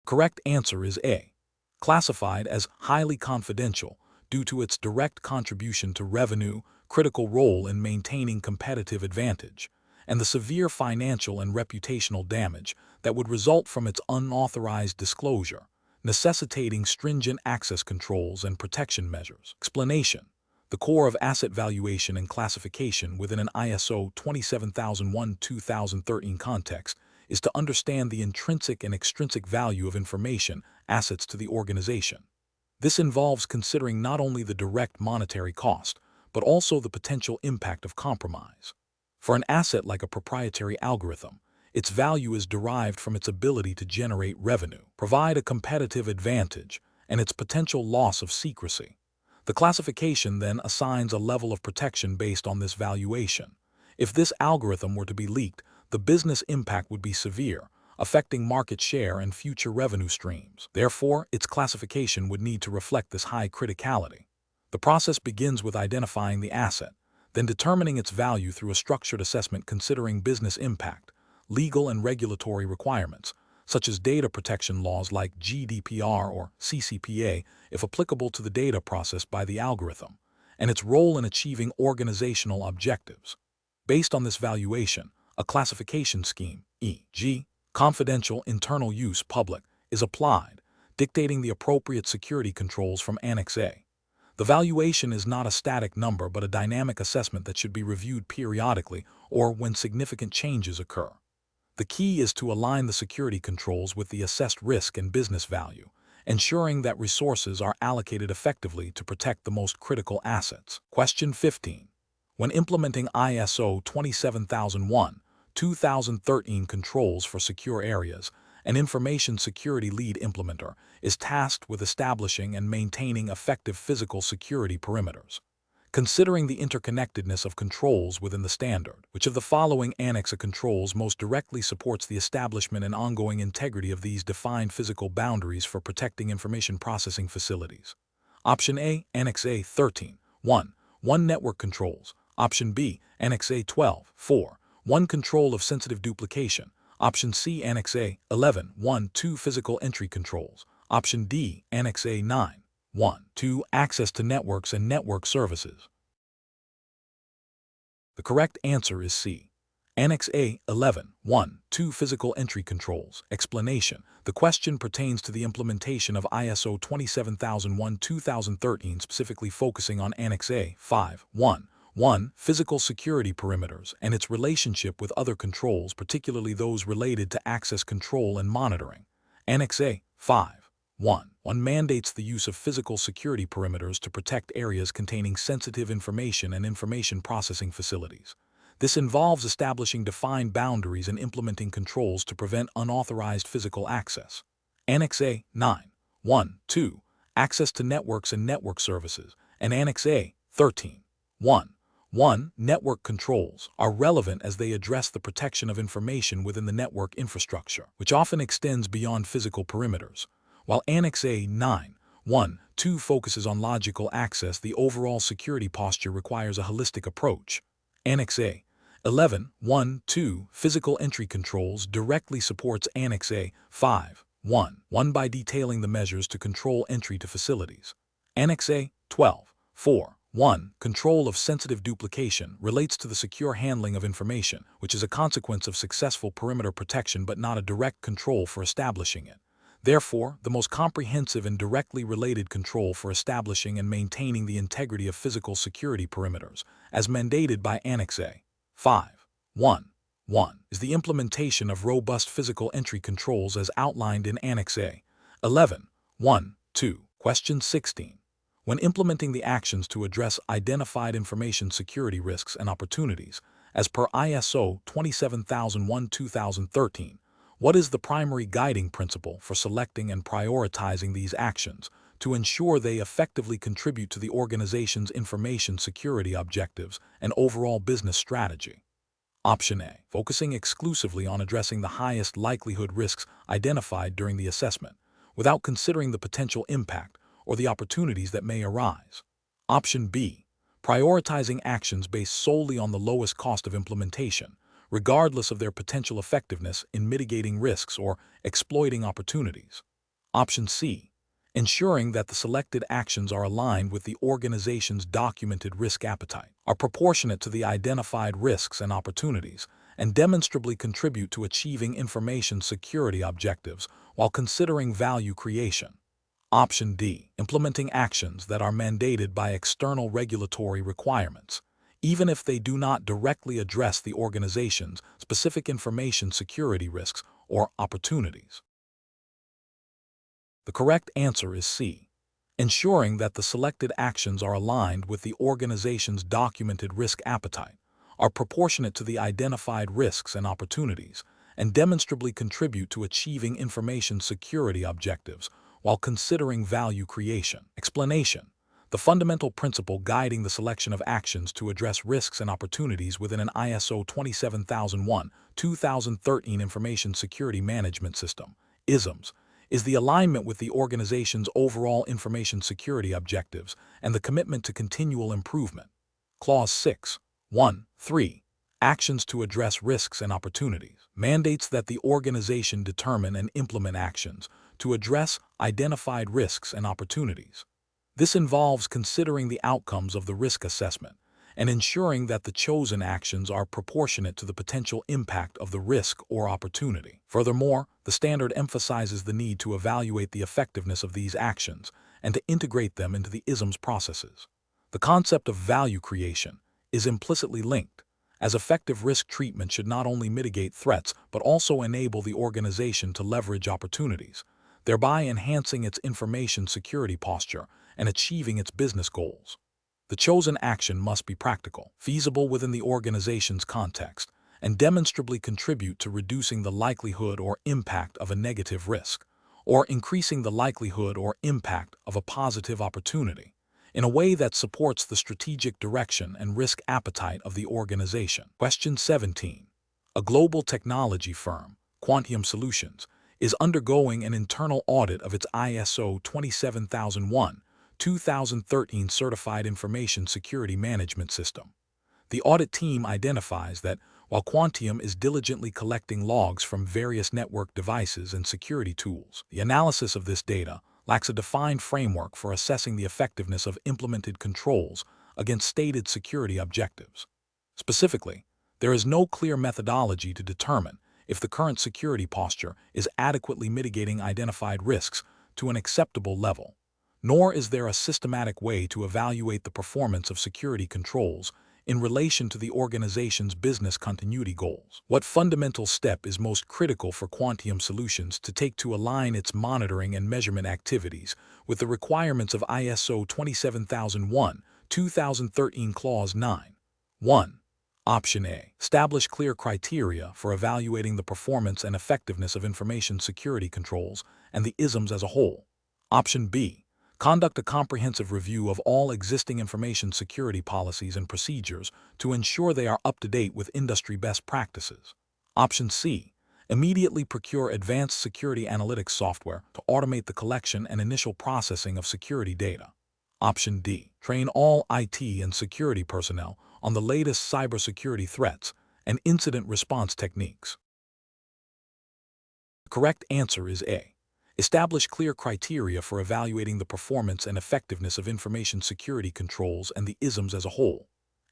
Correct answer is A. Classified as highly confidential due to its direct contribution to revenue, critical role in maintaining competitive advantage, and the severe financial and reputational damage that would result from its unauthorized disclosure, necessitating stringent access controls and protection measures. Explanation. The core of asset valuation and classification within an ISO 27001:2013 context is to understand the intrinsic and extrinsic value of information assets to the organization. This involves considering not only the direct monetary cost, but also the potential impact of compromise. For an asset like a proprietary algorithm, its value is derived from its ability to generate revenue, provide a competitive advantage, and its potential loss of secrecy. The classification then assigns a level of protection based on this valuation. If this algorithm were to be leaked, the business impact would be severe, affecting market share and future revenue streams. Therefore, its classification would need to reflect this high criticality. The process begins with identifying the asset, then determining its value through a structured assessment considering business impact, legal and regulatory requirements, such as data protection laws like GDPR or CCPA, if applicable to the data processed by the algorithm, and its role in achieving organizational objectives. Based on this valuation, a classification scheme, e.g., confidential, internal use, public, is applied, dictating the appropriate security controls from Annex A. The valuation is not a static number but a dynamic assessment that should be reviewed periodically or when significant changes occur. The key is to align the security controls with the assessed risk and business value, ensuring that resources are allocated effectively to protect the most critical assets. Question 15. When implementing ISO 27001:2013 controls for secure areas, an information security lead implementer is tasked with establishing and maintaining effective physical security perimeters. Considering the interconnectedness of controls within the standard, which of the following annex of controls most directly supports the establishment and ongoing integrity of these defined physical boundaries for protecting information processing facilities? Option A, Annex A 13, 1. 1 Network controls. Option B, Annex A 12, 4. 1 Control of sensitive duplication. Option C, Annex A 11, 1. 2 Physical entry controls. Option D, Annex A 9, 1. 2 Access to networks and network services. The correct answer is C. Annex A 11, 1. 2 Physical entry controls. Explanation. The question pertains to the implementation of ISO 27001-2013, specifically focusing on Annex A 5, 1. 1. Physical security perimeters and its relationship with other controls, particularly those related to access control and monitoring. Annex A 5, 1. 1 mandates the use of physical security perimeters to protect areas containing sensitive information and information processing facilities. This involves establishing defined boundaries and implementing controls to prevent unauthorized physical access. Annex A 9, 1. 2. Access to networks and network services, and Annex A 13, 1. 1. Network controls are relevant as they address the protection of information within the network infrastructure, which often extends beyond physical perimeters. While Annex A 9, 1. 2 focuses on logical access, the overall security posture requires a holistic approach. Annex A 11, 1. 2 Physical entry controls directly supports Annex A 5, 1. 1 by detailing the measures to control entry to facilities. Annex A 12, 4. 1. Control of sensitive duplication relates to the secure handling of information, which is a consequence of successful perimeter protection but not a direct control for establishing it. Therefore, the most comprehensive and directly related control for establishing and maintaining the integrity of physical security perimeters, as mandated by Annex A 5, 1, 1, is the implementation of robust physical entry controls as outlined in Annex A 11, 1, 2. Question 16. When implementing the actions to address identified information security risks and opportunities, as per ISO 27001-2013, what is the primary guiding principle for selecting and prioritizing these actions to ensure they effectively contribute to the organization's information security objectives and overall business strategy? Option A. Focusing exclusively on addressing the highest likelihood risks identified during the assessment, without considering the potential impact or the opportunities that may arise. Option B. Prioritizing actions based solely on the lowest cost of implementation, regardless of their potential effectiveness in mitigating risks or exploiting opportunities. Option C. Ensuring that the selected actions are aligned with the organization's documented risk appetite, are proportionate to the identified risks and opportunities, and demonstrably contribute to achieving information security objectives while considering value creation. Option D. Implementing actions that are mandated by external regulatory requirements, even if they do not directly address the organization's specific information security risks or opportunities. The correct answer is C. Ensuring that the selected actions are aligned with the organization's documented risk appetite, are proportionate to the identified risks and opportunities, and demonstrably contribute to achieving information security objectives while considering value creation. Explanation. The fundamental principle guiding the selection of actions to address risks and opportunities within an ISO 27001-2013 Information Security Management System, ISMS, is the alignment with the organization's overall information security objectives and the commitment to continual improvement. Clause 6, 1, 3. Actions to address risks and opportunities mandates that the organization determine and implement actions to address identified risks and opportunities. This involves considering the outcomes of the risk assessment and ensuring that the chosen actions are proportionate to the potential impact of the risk or opportunity. Furthermore, the standard emphasizes the need to evaluate the effectiveness of these actions and to integrate them into the ISMS processes. The concept of value creation is implicitly linked, as effective risk treatment should not only mitigate threats but also enable the organization to leverage opportunities, thereby enhancing its information security posture and achieving its business goals. The chosen action must be practical, feasible within the organization's context, and demonstrably contribute to reducing the likelihood or impact of a negative risk, or increasing the likelihood or impact of a positive opportunity, in a way that supports the strategic direction and risk appetite of the organization. Question 17. A global technology firm, Quantium Solutions, is undergoing an internal audit of its ISO 27001 2013 Certified Information Security Management System. The audit team identifies that while Quantium is diligently collecting logs from various network devices and security tools, the analysis of this data lacks a defined framework for assessing the effectiveness of implemented controls against stated security objectives. Specifically, there is no clear methodology to determine if the current security posture is adequately mitigating identified risks to an acceptable level, nor is there a systematic way to evaluate the performance of security controls in relation to the organization's business continuity goals. What fundamental step is most critical for Quantium Solutions to take to align its monitoring and measurement activities with the requirements of ISO 27001:2013 Clause 9? 1. Option A. Establish clear criteria for evaluating the performance and effectiveness of information security controls and the ISMs as a whole. Option B. Conduct a comprehensive review of all existing information security policies and procedures to ensure they are up to date with industry best practices. Option C. Immediately procure advanced security analytics software to automate the collection and initial processing of security data. Option D. Train all IT and security personnel on the latest cybersecurity threats and incident response techniques. The correct answer is A. Establish clear criteria for evaluating the performance and effectiveness of information security controls and the ISMs as a whole.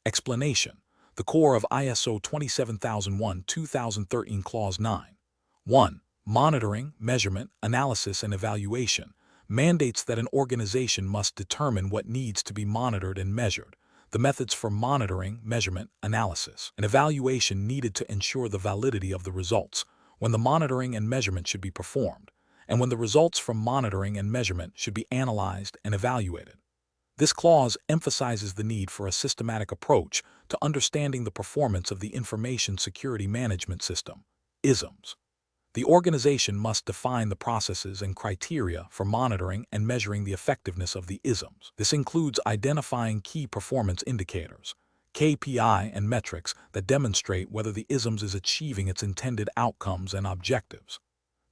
Explanation: the core of ISO 27001:2013 Clause 9. 1. Monitoring, measurement, analysis, and evaluation mandates that an organization must determine what needs to be monitored and measured, the methods for monitoring, measurement, analysis, and evaluation needed to ensure the validity of the results, when the monitoring and measurement should be performed, and when the results from monitoring and measurement should be analyzed and evaluated. This clause emphasizes the need for a systematic approach to understanding the performance of the Information Security Management System, ISMs. The organization must define the processes and criteria for monitoring and measuring the effectiveness of the ISMs. This includes identifying key performance indicators, KPI, and metrics that demonstrate whether the ISMs is achieving its intended outcomes and objectives.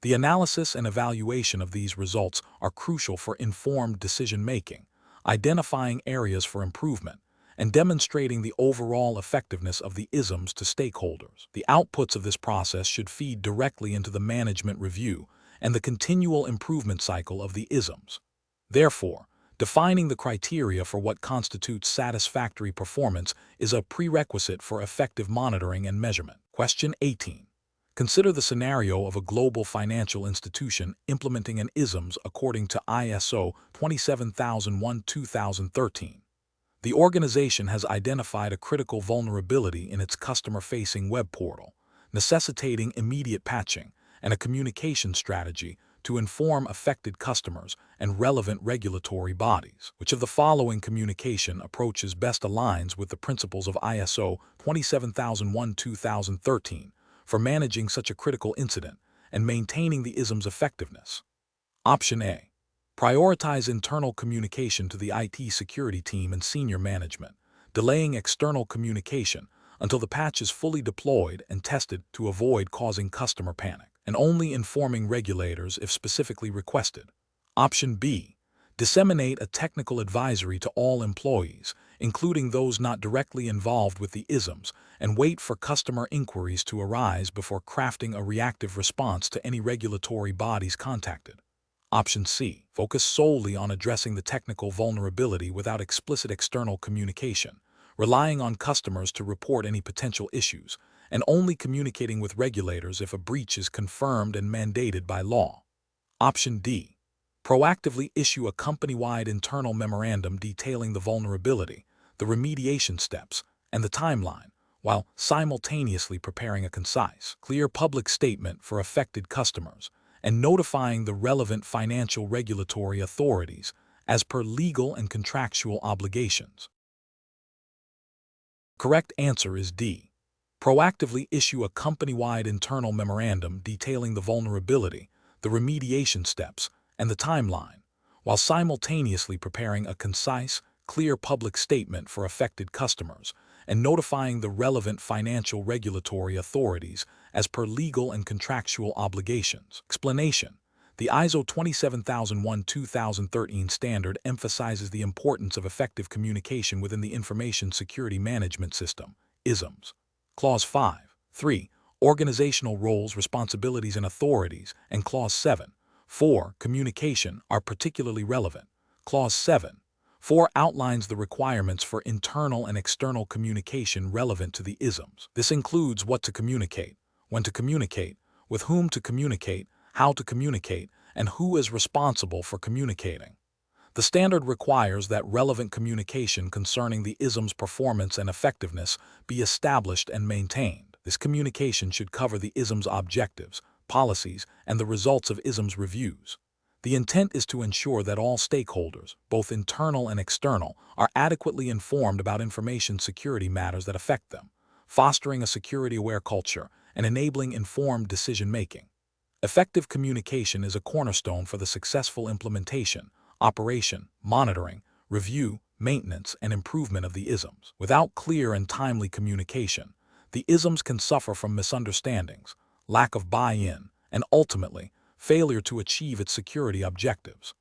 The analysis and evaluation of these results are crucial for informed decision-making, identifying areas for improvement, and demonstrating the overall effectiveness of the ISMs to stakeholders. The outputs of this process should feed directly into the management review and the continual improvement cycle of the ISMs. Therefore, defining the criteria for what constitutes satisfactory performance is a prerequisite for effective monitoring and measurement. Question 18. Consider the scenario of a global financial institution implementing an ISMs according to ISO 27001:2013. The organization has identified a critical vulnerability in its customer-facing web portal, necessitating immediate patching and a communication strategy to inform affected customers and relevant regulatory bodies. Which of the following communication approaches best aligns with the principles of ISO 27001:2013 for managing such a critical incident and maintaining the ISM's effectiveness? Option A. Prioritize internal communication to the IT security team and senior management, delaying external communication until the patch is fully deployed and tested to avoid causing customer panic, and only informing regulators if specifically requested. Option B. Disseminate a technical advisory to all employees, including those not directly involved with the ISMs, and wait for customer inquiries to arise before crafting a reactive response to any regulatory bodies contacted. Option C. Focus solely on addressing the technical vulnerability without explicit external communication, relying on customers to report any potential issues, and only communicating with regulators if a breach is confirmed and mandated by law. Option D. Proactively issue a company-wide internal memorandum detailing the vulnerability, the remediation steps, and the timeline, while simultaneously preparing a concise, clear public statement for affected customers and notifying the relevant financial regulatory authorities as per legal and contractual obligations. Correct answer is D. Proactively issue a company-wide internal memorandum detailing the vulnerability, the remediation steps, and the timeline, while simultaneously preparing a concise, clear public statement for affected customers and notifying the relevant financial regulatory authorities as per legal and contractual obligations. Explanation: The ISO 27001-2013 standard emphasizes the importance of effective communication within the Information Security Management System, ISMS. Clause 5. 3. Organizational roles, responsibilities, and authorities, and Clause 7. 4. Communication are particularly relevant. Clause 7. 4 outlines the requirements for internal and external communication relevant to the ISMS. This includes what to communicate, when to communicate, with whom to communicate, how to communicate, and who is responsible for communicating. The standard requires that relevant communication concerning the ISM's performance and effectiveness be established and maintained. This communication should cover the ISM's objectives, policies, and the results of ISM's reviews. The intent is to ensure that all stakeholders, both internal and external, are adequately informed about information security matters that affect them, fostering a security-aware culture and enabling informed decision-making. Effective communication is a cornerstone for the successful implementation, operation, monitoring, review, maintenance, and improvement of the ISMS. Without clear and timely communication, the ISMS can suffer from misunderstandings, lack of buy-in, and ultimately, failure to achieve its security objectives.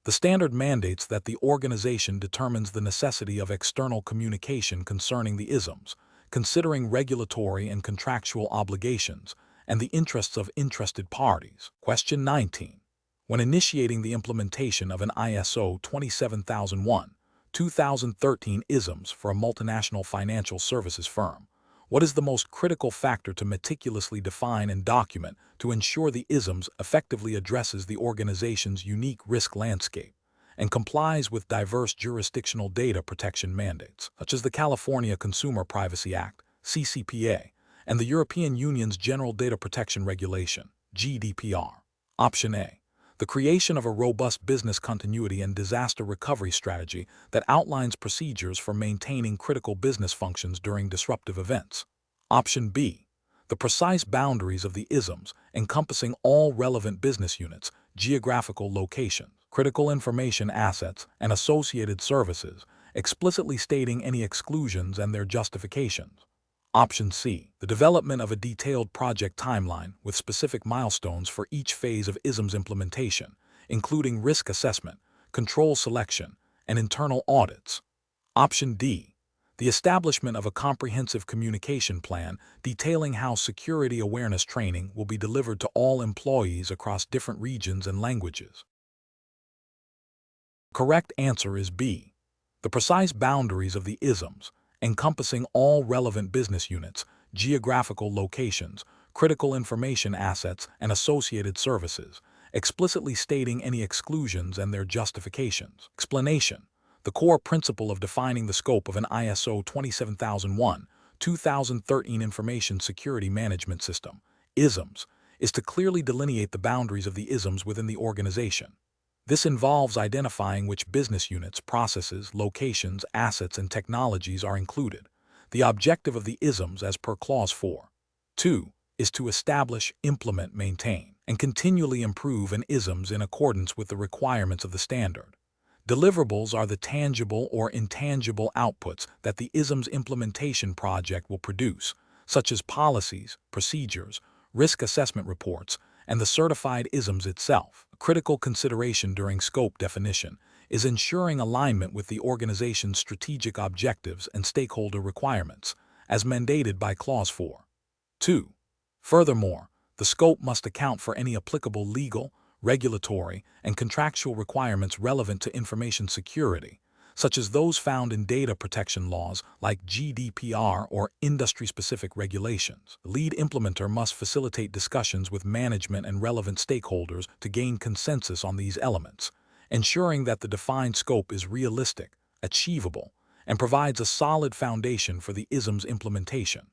The standard mandates that the organization determines the necessity of external communication concerning the ISMS, considering regulatory and contractual obligations, and the interests of interested parties. Question 19. When initiating the implementation of an ISO 27001-2013 ISMS for a multinational financial services firm, what is the most critical factor to meticulously define and document to ensure the ISMS effectively addresses the organization's unique risk landscape and complies with diverse jurisdictional data protection mandates, such as the California Consumer Privacy Act, CCPA, and the European Union's General Data Protection Regulation, GDPR? Option A. The creation of a robust business continuity and disaster recovery strategy that outlines procedures for maintaining critical business functions during disruptive events. Option B. The precise boundaries of the ISMS encompassing all relevant business units, geographical locations, critical information assets, and associated services, explicitly stating any exclusions and their justifications. Option C. The development of a detailed project timeline with specific milestones for each phase of ISMS implementation, including risk assessment, control selection, and internal audits. Option D. The establishment of a comprehensive communication plan detailing how security awareness training will be delivered to all employees across different regions and languages. Correct answer is B. The precise boundaries of the ISMS, encompassing all relevant business units, geographical locations, critical information assets, and associated services, explicitly stating any exclusions and their justifications. Explanation. The core principle of defining the scope of an ISO 27001-2013 Information Security Management System, ISMS, is to clearly delineate the boundaries of the ISMS within the organization. This involves identifying which business units, processes, locations, assets, and technologies are included. The objective of the ISMS, as per Clause 4. 2, is to establish, implement, maintain, and continually improve an ISMS in accordance with the requirements of the standard. Deliverables are the tangible or intangible outputs that the ISMS implementation project will produce, such as policies, procedures, risk assessment reports, and the certified ISMS itself. A critical consideration during scope definition is ensuring alignment with the organization's strategic objectives and stakeholder requirements, as mandated by Clause 4. 2. Furthermore, the scope must account for any applicable legal, regulatory, and contractual requirements relevant to information security, such as those found in data protection laws like GDPR or industry-specific regulations. The lead implementer must facilitate discussions with management and relevant stakeholders to gain consensus on these elements, ensuring that the defined scope is realistic, achievable, and provides a solid foundation for the ISMS implementation.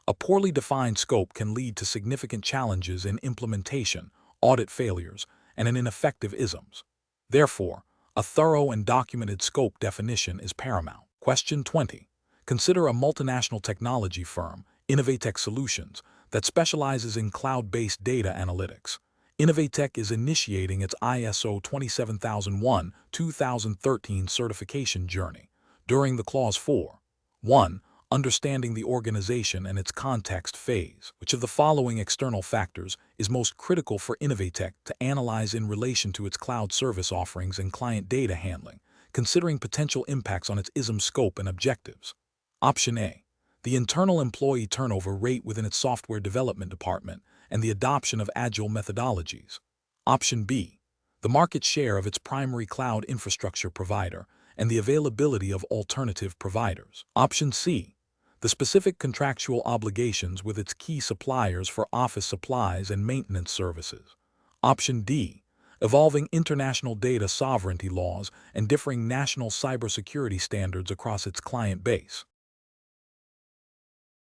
A poorly defined scope can lead to significant challenges in implementation, audit failures, and an ineffective ISMS. Therefore, a thorough and documented scope definition is paramount. Question 20. Consider a multinational technology firm, Innovatech Solutions, that specializes in cloud-based data analytics. Innovatech is initiating its ISO 27001-2013 certification journey. During the Clause 4. 1. understanding the organization and its context phase. Which of the following external factors is most critical for Innovatech to analyze in relation to its cloud service offerings and client data handling, considering potential impacts on its ISM scope and objectives? Option A. The internal employee turnover rate within its software development department and the adoption of agile methodologies. Option B. The market share of its primary cloud infrastructure provider and the availability of alternative providers. Option C. The specific contractual obligations with its key suppliers for office supplies and maintenance services. Option D. Evolving international data sovereignty laws and differing national cybersecurity standards across its client base.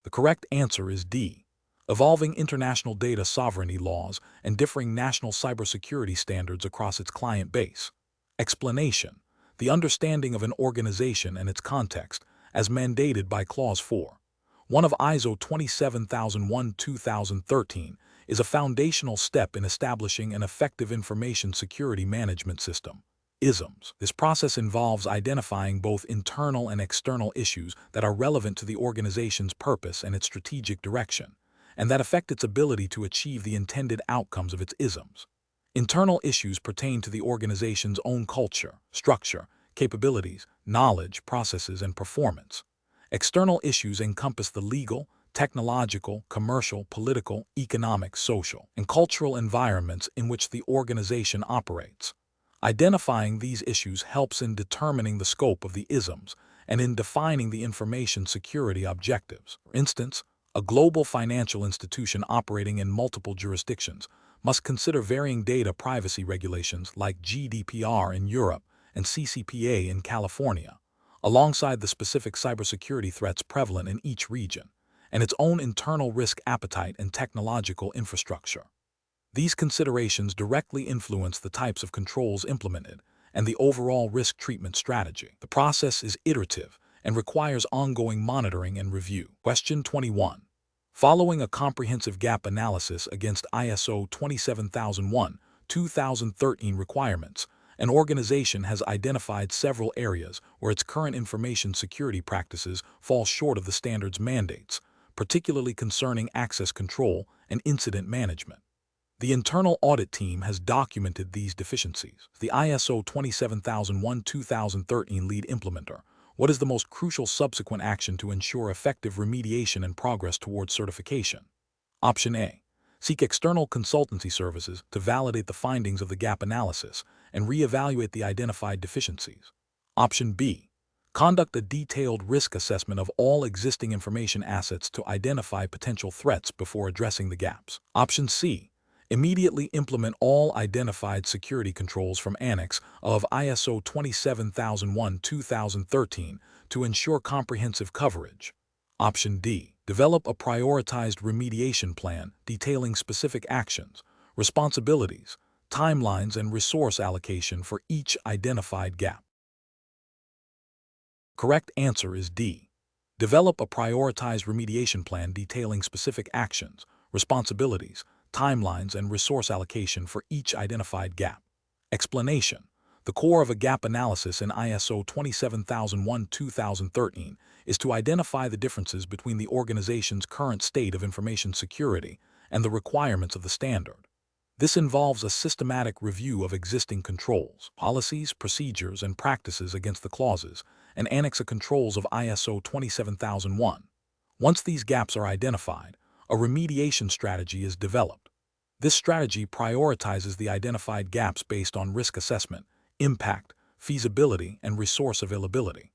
The correct answer is D. Evolving international data sovereignty laws and differing national cybersecurity standards across its client base. Explanation: the understanding of an organization and its context, as mandated by Clause 4.1 of ISO 27001:2013, is a foundational step in establishing an effective information security management system. ISMS. This process involves identifying both internal and external issues that are relevant to the organization's purpose and its strategic direction, and that affect its ability to achieve the intended outcomes of its ISMS. Internal issues pertain to the organization's own culture, structure, capabilities, knowledge, processes, and performance. External issues encompass the legal, technological, commercial, political, economic, social, and cultural environments in which the organization operates. Identifying these issues helps in determining the scope of the ISMS and in defining the information security objectives. For instance, a global financial institution operating in multiple jurisdictions must consider varying data privacy regulations like GDPR in Europe and CCPA in California, alongside the specific cybersecurity threats prevalent in each region, and its own internal risk appetite and technological infrastructure. These considerations directly influence the types of controls implemented and the overall risk treatment strategy. The process is iterative and requires ongoing monitoring and review. Question 21. Following a comprehensive gap analysis against ISO 27001:2013 requirements, an organization has identified several areas where its current information security practices fall short of the standard's mandates, particularly concerning access control and incident management. The internal audit team has documented these deficiencies. The ISO 27001:2013 lead implementer, what is the most crucial subsequent action to ensure effective remediation and progress towards certification? Option A. Seek external consultancy services to validate the findings of the gap analysis and reevaluate the identified deficiencies. Option B. Conduct a detailed risk assessment of all existing information assets to identify potential threats before addressing the gaps. Option C. Immediately implement all identified security controls from Annex of ISO 27001:2013 to ensure comprehensive coverage. Option D. Develop a prioritized remediation plan detailing specific actions, responsibilities, timelines, and resource allocation for each identified gap. Correct answer is D. Develop a prioritized remediation plan detailing specific actions, responsibilities, timelines, and resource allocation for each identified gap. Explanation: the core of a gap analysis in ISO 27001:2013 is to identify the differences between the organization's current state of information security and the requirements of the standard. This involves a systematic review of existing controls, policies, procedures, and practices against the clauses and Annex A controls of ISO 27001. Once these gaps are identified, a remediation strategy is developed. This strategy prioritizes the identified gaps based on risk assessment, impact, feasibility, and resource availability.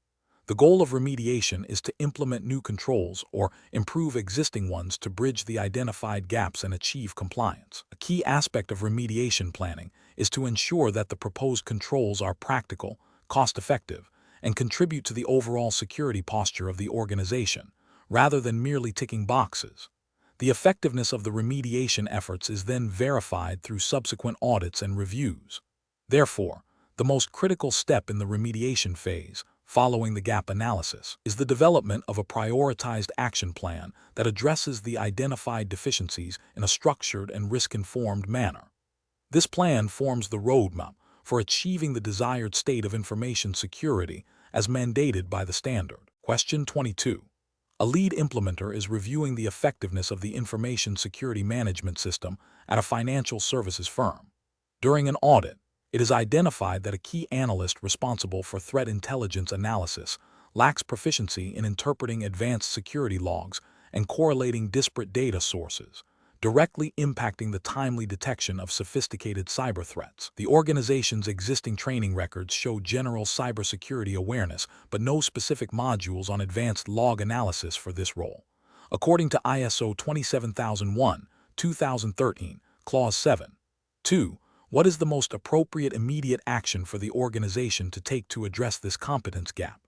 The goal of remediation is to implement new controls or improve existing ones to bridge the identified gaps and achieve compliance. A key aspect of remediation planning is to ensure that the proposed controls are practical, cost-effective, and contribute to the overall security posture of the organization, rather than merely ticking boxes. The effectiveness of the remediation efforts is then verified through subsequent audits and reviews. Therefore, the most critical step in the remediation phase, following the gap analysis, is the development of a prioritized action plan that addresses the identified deficiencies in a structured and risk-informed manner. This plan forms the roadmap for achieving the desired state of information security as mandated by the standard. Question 22. A lead implementer is reviewing the effectiveness of the information security management system at a financial services firm. During an audit, it is identified that a key analyst responsible for threat intelligence analysis lacks proficiency in interpreting advanced security logs and correlating disparate data sources, directly impacting the timely detection of sophisticated cyber threats. The organization's existing training records show general cybersecurity awareness, but no specific modules on advanced log analysis for this role. According to ISO 27001:2013, Clause 7. 2. What is the most appropriate immediate action for the organization to take to address this competence gap?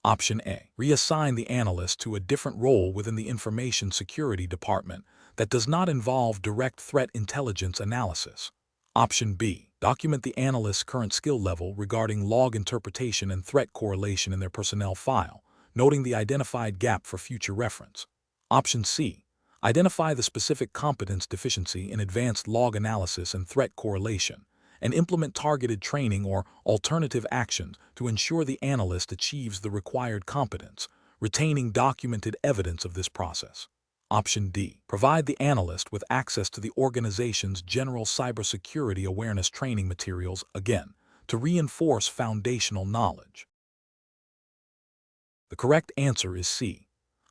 Option A. Reassign the analyst to a different role within the information security department that does not involve direct threat intelligence analysis. Option B. Document the analyst's current skill level regarding log interpretation and threat correlation in their personnel file, noting the identified gap for future reference. Option C. Identify the specific competence deficiency in advanced log analysis and threat correlation, and implement targeted training or alternative actions to ensure the analyst achieves the required competence, retaining documented evidence of this process. Option D. Provide the analyst with access to the organization's general cybersecurity awareness training materials, again, to reinforce foundational knowledge. The correct answer is C.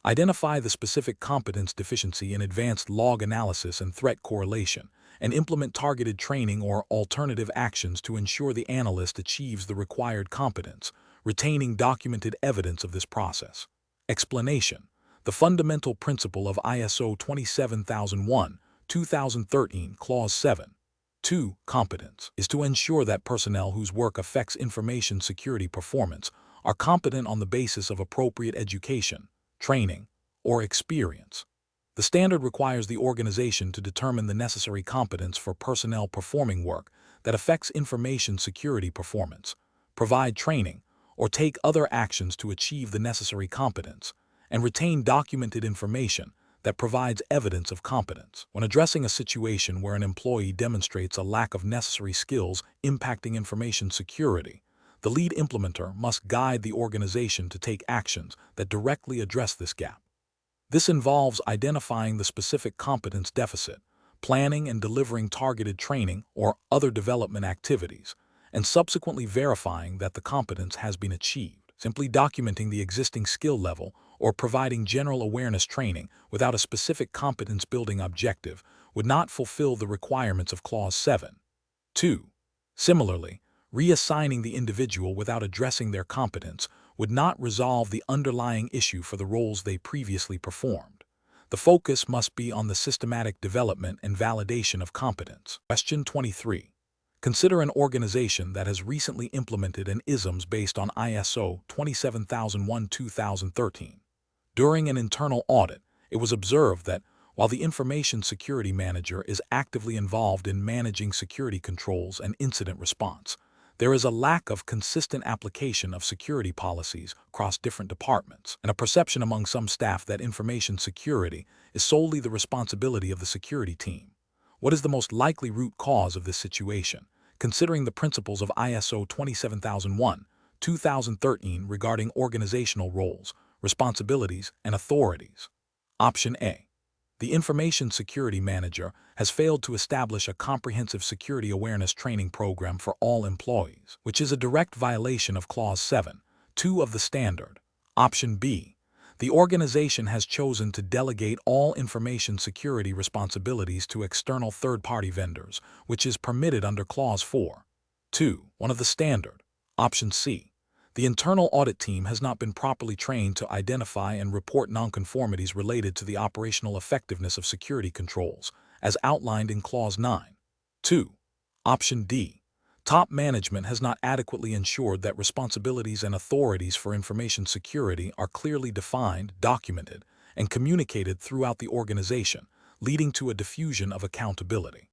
Identify the specific competence deficiency in advanced log analysis and threat correlation, and implement targeted training or alternative actions to ensure the analyst achieves the required competence, retaining documented evidence of this process. Explanation. The fundamental principle of ISO 27001:2013, Clause 7. 2. Competence is to ensure that personnel whose work affects information security performance are competent on the basis of appropriate education, training, or experience. The standard requires the organization to determine the necessary competence for personnel performing work that affects information security performance, provide training, or take other actions to achieve the necessary competence, and retain documented information that provides evidence of competence. When addressing a situation where an employee demonstrates a lack of necessary skills impacting information security, the lead implementer must guide the organization to take actions that directly address this gap. This involves identifying the specific competence deficit, planning and delivering targeted training or other development activities, and subsequently verifying that the competence has been achieved. Simply documenting the existing skill level or providing general awareness training without a specific competence-building objective would not fulfill the requirements of Clause 7. 2. Similarly, reassigning the individual without addressing their competence would not resolve the underlying issue for the roles they previously performed. The focus must be on the systematic development and validation of competence. Question 23. Consider an organization that has recently implemented an ISMS based on ISO 27001:2013. During an internal audit, it was observed that while the information security manager is actively involved in managing security controls and incident response, there is a lack of consistent application of security policies across different departments, and a perception among some staff that information security is solely the responsibility of the security team. What is the most likely root cause of this situation, considering the principles of ISO 27001:2013 regarding organizational roles, responsibilities, and authorities? Option A. The information security manager has failed to establish a comprehensive security awareness training program for all employees, which is a direct violation of Clause 7.2 of the standard. Option B. The organization has chosen to delegate all information security responsibilities to external third-party vendors, which is permitted under Clause 4.2 of the standard. Option C. The internal audit team has not been properly trained to identify and report nonconformities related to the operational effectiveness of security controls, as outlined in Clause 9.2. Option D. Top management has not adequately ensured that responsibilities and authorities for information security are clearly defined, documented, and communicated throughout the organization, leading to a diffusion of accountability.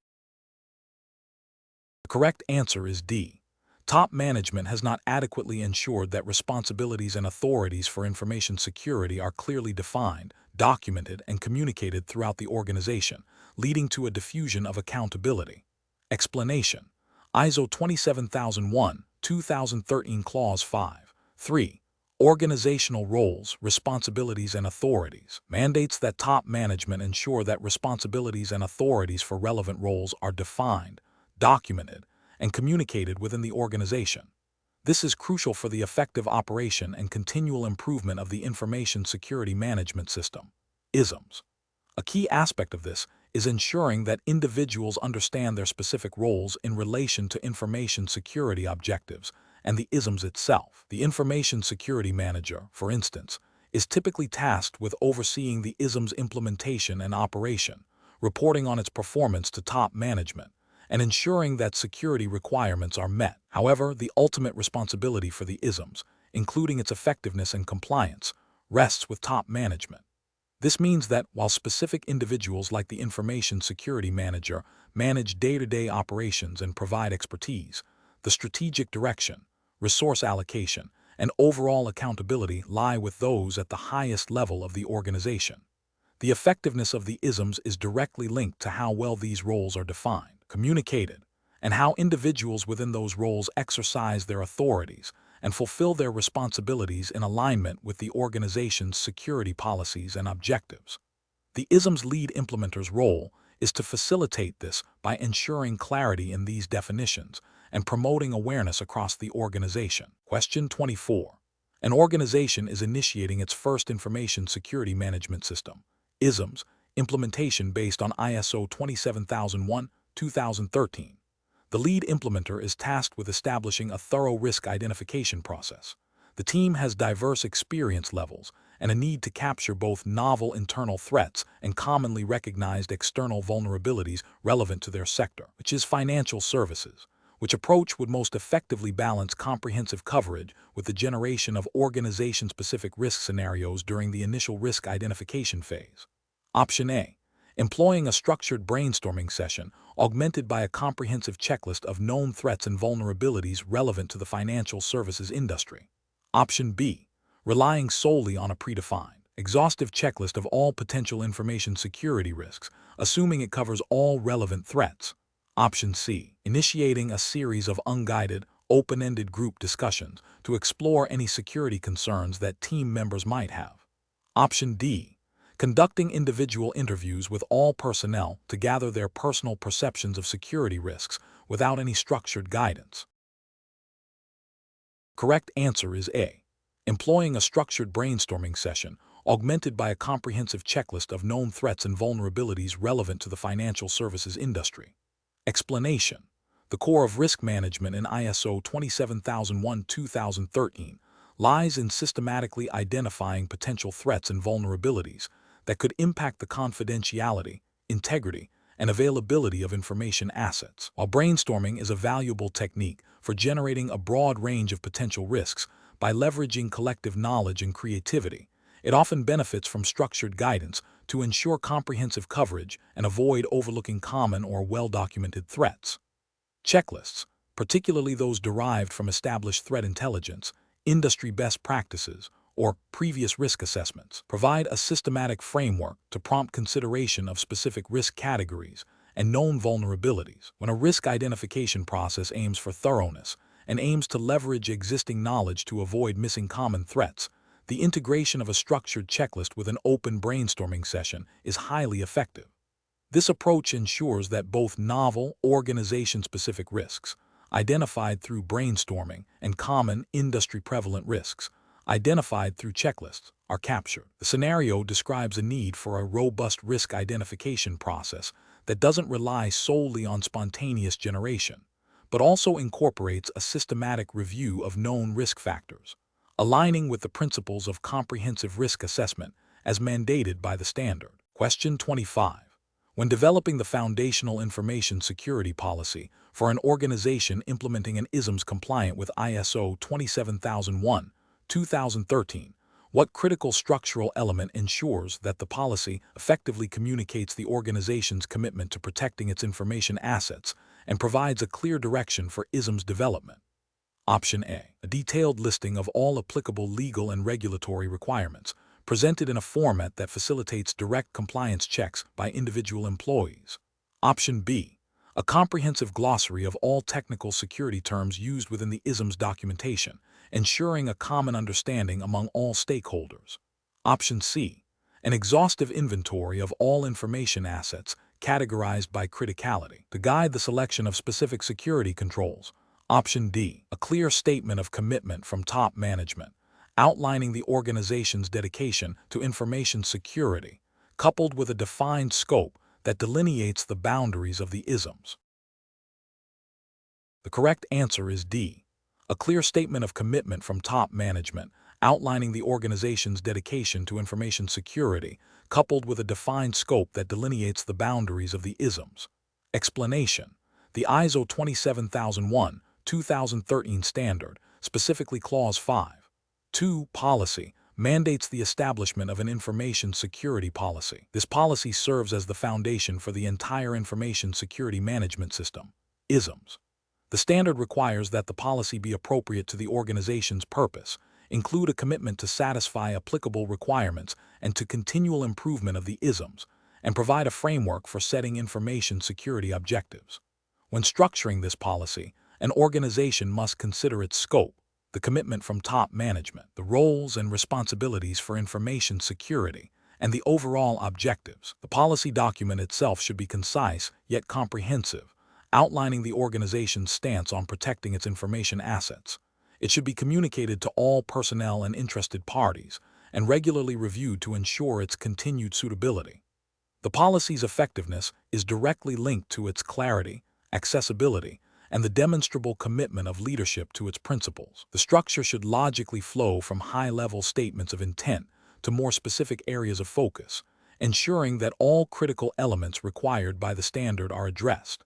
The correct answer is D. Top management has not adequately ensured that responsibilities and authorities for information security are clearly defined, documented, and communicated throughout the organization, leading to a diffusion of accountability. Explanation. ISO 27001:2013 Clause 5.3 Organizational roles, responsibilities, and authorities mandates that top management ensure that responsibilities and authorities for relevant roles are defined, documented, and communicated within the organization. This is crucial for the effective operation and continual improvement of the information security management system, ISMS. A key aspect of this is ensuring that individuals understand their specific roles in relation to information security objectives and the ISMS itself. The Information Security Manager, for instance, is typically tasked with overseeing the ISMS implementation and operation, reporting on its performance to top management, and ensuring that security requirements are met. However, the ultimate responsibility for the ISMS, including its effectiveness and compliance, rests with top management. This means that while specific individuals like the Information Security Manager manage day-to-day operations and provide expertise, the strategic direction, resource allocation, and overall accountability lie with those at the highest level of the organization. The effectiveness of the ISMS is directly linked to how well these roles are defined, communicated, and how individuals within those roles exercise their authorities and fulfill their responsibilities in alignment with the organization's security policies and objectives. The ISMS lead implementer's role is to facilitate this by ensuring clarity in these definitions and promoting awareness across the organization. Question 24. An organization is initiating its first information security management system, ISMS, implementation based on ISO 27001-2013. The lead implementer is tasked with establishing a thorough risk identification process. The team has diverse experience levels and a need to capture both novel internal threats and commonly recognized external vulnerabilities relevant to their sector, which is financial services. Which approach would most effectively balance comprehensive coverage with the generation of organization-specific risk scenarios during the initial risk identification phase? Option A. Employing a structured brainstorming session augmented by a comprehensive checklist of known threats and vulnerabilities relevant to the financial services industry. Option B. Relying solely on a predefined, exhaustive checklist of all potential information security risks, assuming it covers all relevant threats. Option C. Initiating a series of unguided, open-ended group discussions to explore any security concerns that team members might have. Option D. Conducting individual interviews with all personnel to gather their personal perceptions of security risks without any structured guidance. Correct answer is A. Employing a structured brainstorming session augmented by a comprehensive checklist of known threats and vulnerabilities relevant to the financial services industry. Explanation. The core of risk management in ISO 27001-2013 lies in systematically identifying potential threats and vulnerabilities that could impact the confidentiality, integrity, and availability of information assets. While brainstorming is a valuable technique for generating a broad range of potential risks by leveraging collective knowledge and creativity, it often benefits from structured guidance to ensure comprehensive coverage and avoid overlooking common or well-documented threats. Checklists, particularly those derived from established threat intelligence, industry best practices, or previous risk assessments, provide a systematic framework to prompt consideration of specific risk categories and known vulnerabilities. When a risk identification process aims for thoroughness and aims to leverage existing knowledge to avoid missing common threats, the integration of a structured checklist with an open brainstorming session is highly effective. This approach ensures that both novel, organization-specific risks, identified through brainstorming, and common, industry-prevalent risks, identified through checklists, are captured. The scenario describes a need for a robust risk identification process that doesn't rely solely on spontaneous generation, but also incorporates a systematic review of known risk factors, aligning with the principles of comprehensive risk assessment as mandated by the standard. Question 25. When developing the foundational information security policy for an organization implementing an ISMS compliant with ISO 27001-2013, what critical structural element ensures that the policy effectively communicates the organization's commitment to protecting its information assets and provides a clear direction for ISMS development? Option A. A detailed listing of all applicable legal and regulatory requirements, presented in a format that facilitates direct compliance checks by individual employees. Option B. A comprehensive glossary of all technical security terms used within the ISMS documentation, ensuring a common understanding among all stakeholders. Option C, an exhaustive inventory of all information assets categorized by criticality to guide the selection of specific security controls. Option D, a clear statement of commitment from top management, outlining the organization's dedication to information security, coupled with a defined scope that delineates the boundaries of the ISMs. The correct answer is D, a clear statement of commitment from top management, outlining the organization's dedication to information security, coupled with a defined scope that delineates the boundaries of the ISMs. Explanation: the ISO 27001/2013 standard, specifically Clause 5.2 policy, mandates the establishment of an information security policy. This policy serves as the foundation for the entire information security management system, ISMs. The standard requires that the policy be appropriate to the organization's purpose, include a commitment to satisfy applicable requirements and to continual improvement of the ISMs, and provide a framework for setting information security objectives. When structuring this policy, an organization must consider its scope, the commitment from top management, the roles and responsibilities for information security, and the overall objectives. The policy document itself should be concise yet comprehensive, outlining the organization's stance on protecting its information assets. It should be communicated to all personnel and interested parties, and regularly reviewed to ensure its continued suitability. The policy's effectiveness is directly linked to its clarity, accessibility, and the demonstrable commitment of leadership to its principles. The structure should logically flow from high-level statements of intent to more specific areas of focus, ensuring that all critical elements required by the standard are addressed.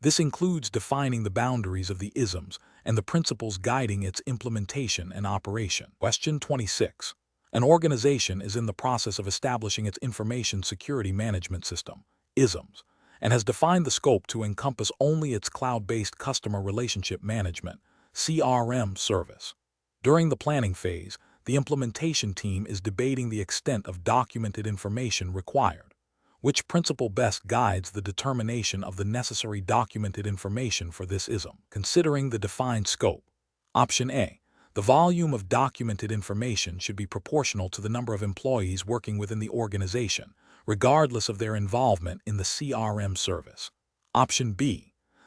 This includes defining the boundaries of the ISMs and the principles guiding its implementation and operation. Question 26. An organization is in the process of establishing its information security management system, ISMs, and has defined the scope to encompass only its cloud-based customer relationship management, CRM service. During the planning phase, the implementation team is debating the extent of documented information required. Which principle best guides the determination of the necessary documented information for this ISM? Considering the defined scope. Option A, the volume of documented information should be proportional to the number of employees working within the organization, regardless of their involvement in the CRM service. Option B,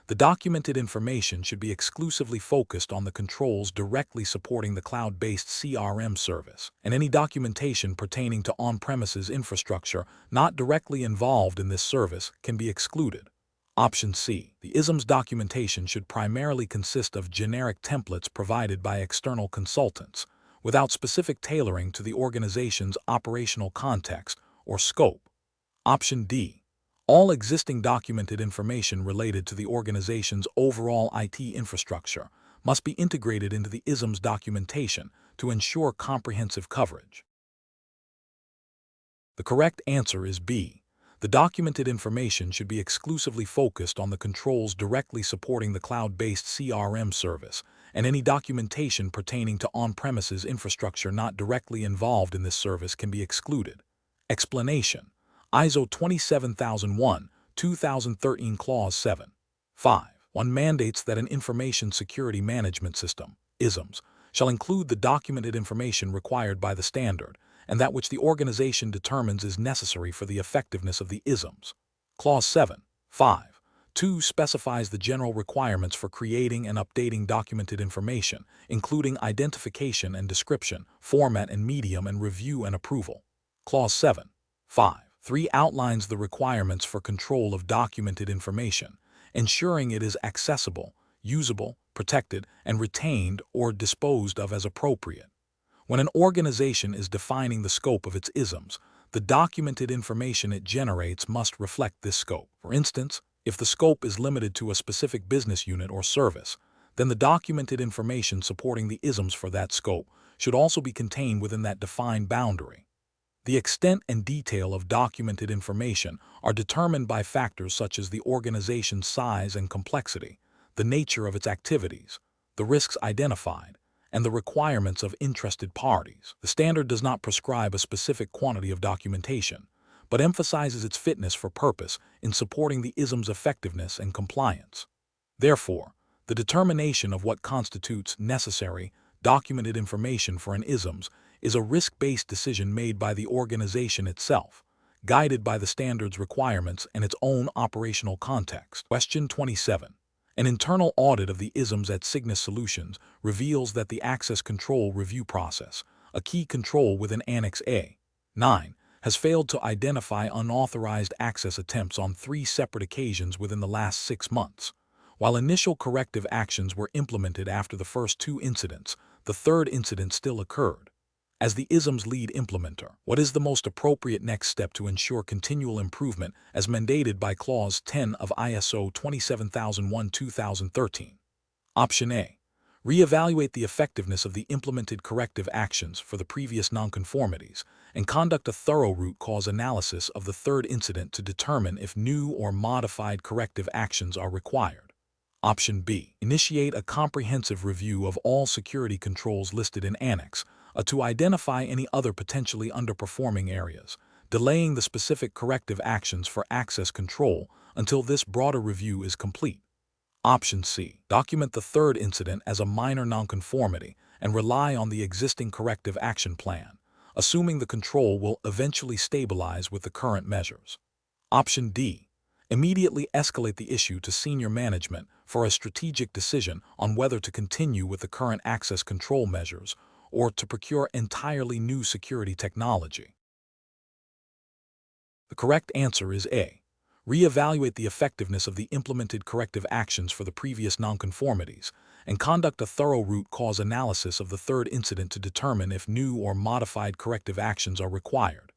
the documented information should be exclusively focused on the controls directly supporting the cloud-based CRM service, and any documentation pertaining to on-premises infrastructure not directly involved in this service can be excluded. Option C, the ISM's documentation should primarily consist of generic templates provided by external consultants, without specific tailoring to the organization's operational context or scope. Option D, all existing documented information related to the organization's overall IT infrastructure must be integrated into the ISM's documentation to ensure comprehensive coverage. The correct answer is B. The documented information should be exclusively focused on the controls directly supporting the cloud-based CRM service, and any documentation pertaining to on-premises infrastructure not directly involved in this service can be excluded. Explanation: ISO 27001/2013 Clause 7.5.1 mandates that an information security management system, ISMs, shall include the documented information required by the standard and that which the organization determines is necessary for the effectiveness of the ISMs. Clause 7.5.2 specifies the general requirements for creating and updating documented information, including identification and description, format and medium, and review and approval. Clause 7.5.3 outlines the requirements for control of documented information, ensuring it is accessible, usable, protected, and retained or disposed of as appropriate. When an organization is defining the scope of its ISMs, the documented information it generates must reflect this scope. For instance, if the scope is limited to a specific business unit or service, then the documented information supporting the ISMs for that scope should also be contained within that defined boundary. The extent and detail of documented information are determined by factors such as the organization's size and complexity, the nature of its activities, the risks identified, and the requirements of interested parties. The standard does not prescribe a specific quantity of documentation, but emphasizes its fitness for purpose in supporting the ISM's effectiveness and compliance. Therefore, the determination of what constitutes necessary documented information for an ISMS is a risk-based decision made by the organization itself, guided by the standards requirements and its own operational context. Question 27. An internal audit of the ISMS at Cygnus Solutions reveals that the access control review process, a key control within Annex A-9, has failed to identify unauthorized access attempts on 3 separate occasions within the last 6 months. While initial corrective actions were implemented after the first 2 incidents, the third incident still occurred. As the ISMS lead implementer, what is the most appropriate next step to ensure continual improvement as mandated by Clause 10 of ISO 27001:2013? Option A. Reevaluate the effectiveness of the implemented corrective actions for the previous nonconformities and conduct a thorough root cause analysis of the third incident to determine if new or modified corrective actions are required. Option B. Initiate a comprehensive review of all security controls listed in Annex to identify any other potentially underperforming areas, delaying the specific corrective actions for access control until this broader review is complete. Option C. Document the third incident as a minor nonconformity and rely on the existing corrective action plan, assuming the control will eventually stabilize with the current measures. Option D. Immediately escalate the issue to senior management for a strategic decision on whether to continue with the current access control measures or to procure entirely new security technology. The correct answer is A. Reevaluate the effectiveness of the implemented corrective actions for the previous nonconformities and conduct a thorough root cause analysis of the third incident to determine if new or modified corrective actions are required.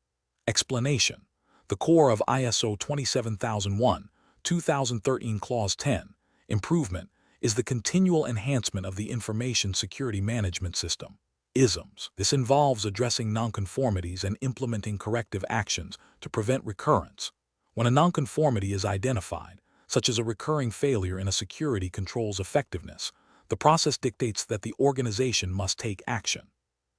Explanation. The core of ISO 27001:2013 Clause 10, improvement, is the continual enhancement of the Information Security Management System, ISMS. This involves addressing nonconformities and implementing corrective actions to prevent recurrence. When a nonconformity is identified, such as a recurring failure in a security control's effectiveness, the process dictates that the organization must take action.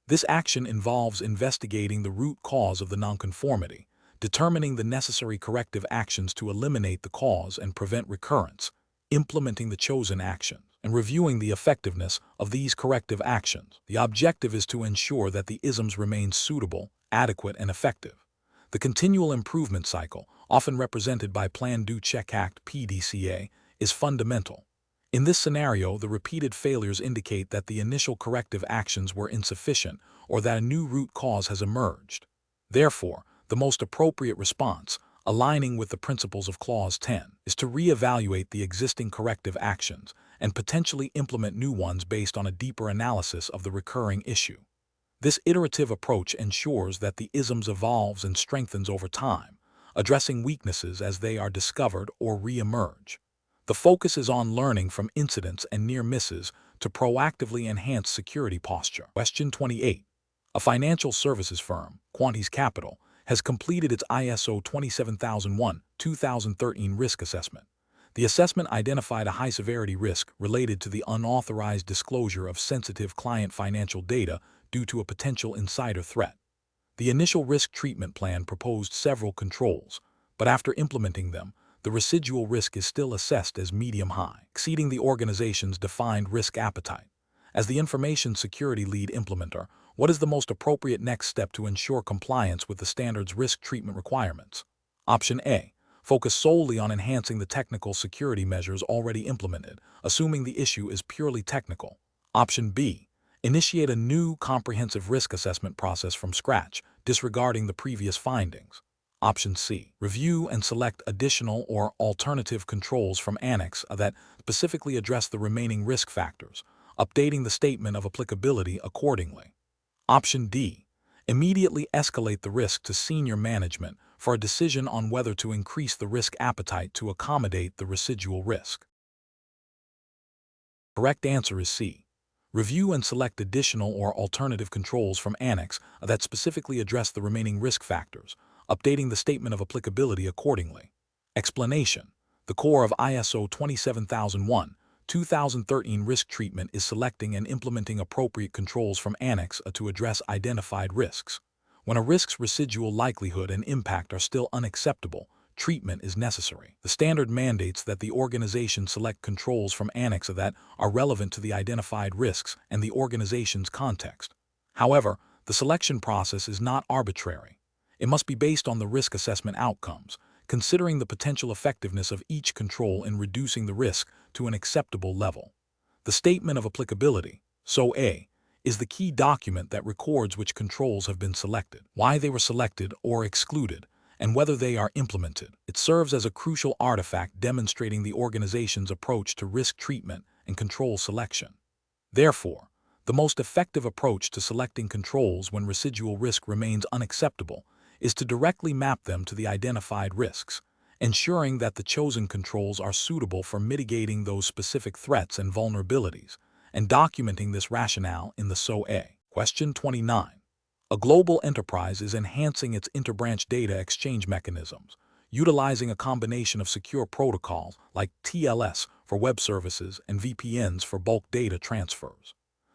This action involves investigating the root cause of the nonconformity, determining the necessary corrective actions to eliminate the cause and prevent recurrence, implementing the chosen action, and reviewing the effectiveness of these corrective actions. The objective is to ensure that the ISMS remain suitable, adequate, and effective. The continual improvement cycle, often represented by Plan Do Check Act (PDCA), is fundamental. In this scenario, the repeated failures indicate that the initial corrective actions were insufficient or that a new root cause has emerged. Therefore, the most appropriate response, aligning with the principles of Clause 10, is to reevaluate the existing corrective actions and potentially implement new ones based on a deeper analysis of the recurring issue. This iterative approach ensures that the ISMS evolves and strengthens over time, addressing weaknesses as they are discovered or re-emerge. The focus is on learning from incidents and near misses to proactively enhance security posture. Question 28. A financial services firm, Quantis Capital, has completed its ISO 27001:2013 risk assessment. The assessment identified a high-severity risk related to the unauthorized disclosure of sensitive client financial data due to a potential insider threat. The initial risk treatment plan proposed several controls, but after implementing them, the residual risk is still assessed as medium-high, exceeding the organization's defined risk appetite. As the information security lead implementer, what is the most appropriate next step to ensure compliance with the standard's risk treatment requirements? Option A. Focus solely on enhancing the technical security measures already implemented, assuming the issue is purely technical. Option B. Initiate a new comprehensive risk assessment process from scratch, disregarding the previous findings. Option C. Review and select additional or alternative controls from Annex that specifically address the remaining risk factors, updating the statement of applicability accordingly. Option D. Immediately escalate the risk to senior management for a decision on whether to increase the risk appetite to accommodate the residual risk. Correct answer is C. Review and select additional or alternative controls from Annex that specifically address the remaining risk factors, updating the statement of applicability accordingly. Explanation. The core of ISO 27001:2013 risk treatment is selecting and implementing appropriate controls from Annex to address identified risks. When a risk's residual likelihood and impact are still unacceptable, treatment is necessary. The standard mandates that the organization select controls from Annex A that are relevant to the identified risks and the organization's context. However, the selection process is not arbitrary. It must be based on the risk assessment outcomes, considering the potential effectiveness of each control in reducing the risk to an acceptable level. The Statement of Applicability, SOA, is the key document that records which controls have been selected, why they were selected or excluded, and whether they are implemented. It serves as a crucial artifact demonstrating the organization's approach to risk treatment and control selection. Therefore, the most effective approach to selecting controls when residual risk remains unacceptable is to directly map them to the identified risks, ensuring that the chosen controls are suitable for mitigating those specific threats and vulnerabilities, and documenting this rationale in the SOA. Question 29. A global enterprise is enhancing its interbranch data exchange mechanisms, utilizing a combination of secure protocols like TLS for web services and VPNs for bulk data transfers.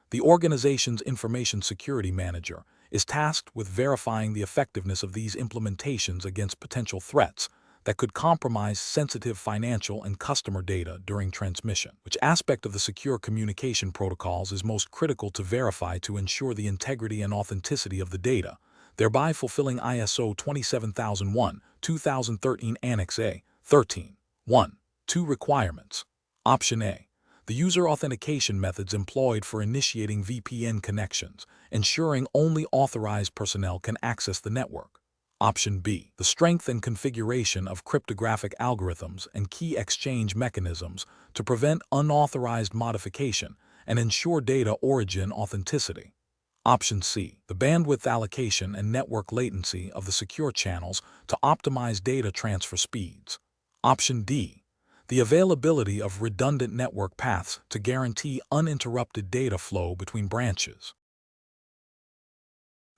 The organization's information security manager is tasked with verifying the effectiveness of these implementations against potential threats that could compromise sensitive financial and customer data during transmission. Which aspect of the secure communication protocols is most critical to verify to ensure the integrity and authenticity of the data, thereby fulfilling ISO 27001-2013 Annex A 13.1. 2 requirements. Option A. The user authentication methods employed for initiating VPN connections, ensuring only authorized personnel can access the network. Option B. The strength and configuration of cryptographic algorithms and key exchange mechanisms to prevent unauthorized modification and ensure data origin authenticity. Option C. The bandwidth allocation and network latency of the secure channels to optimize data transfer speeds. Option D. The availability of redundant network paths to guarantee uninterrupted data flow between branches.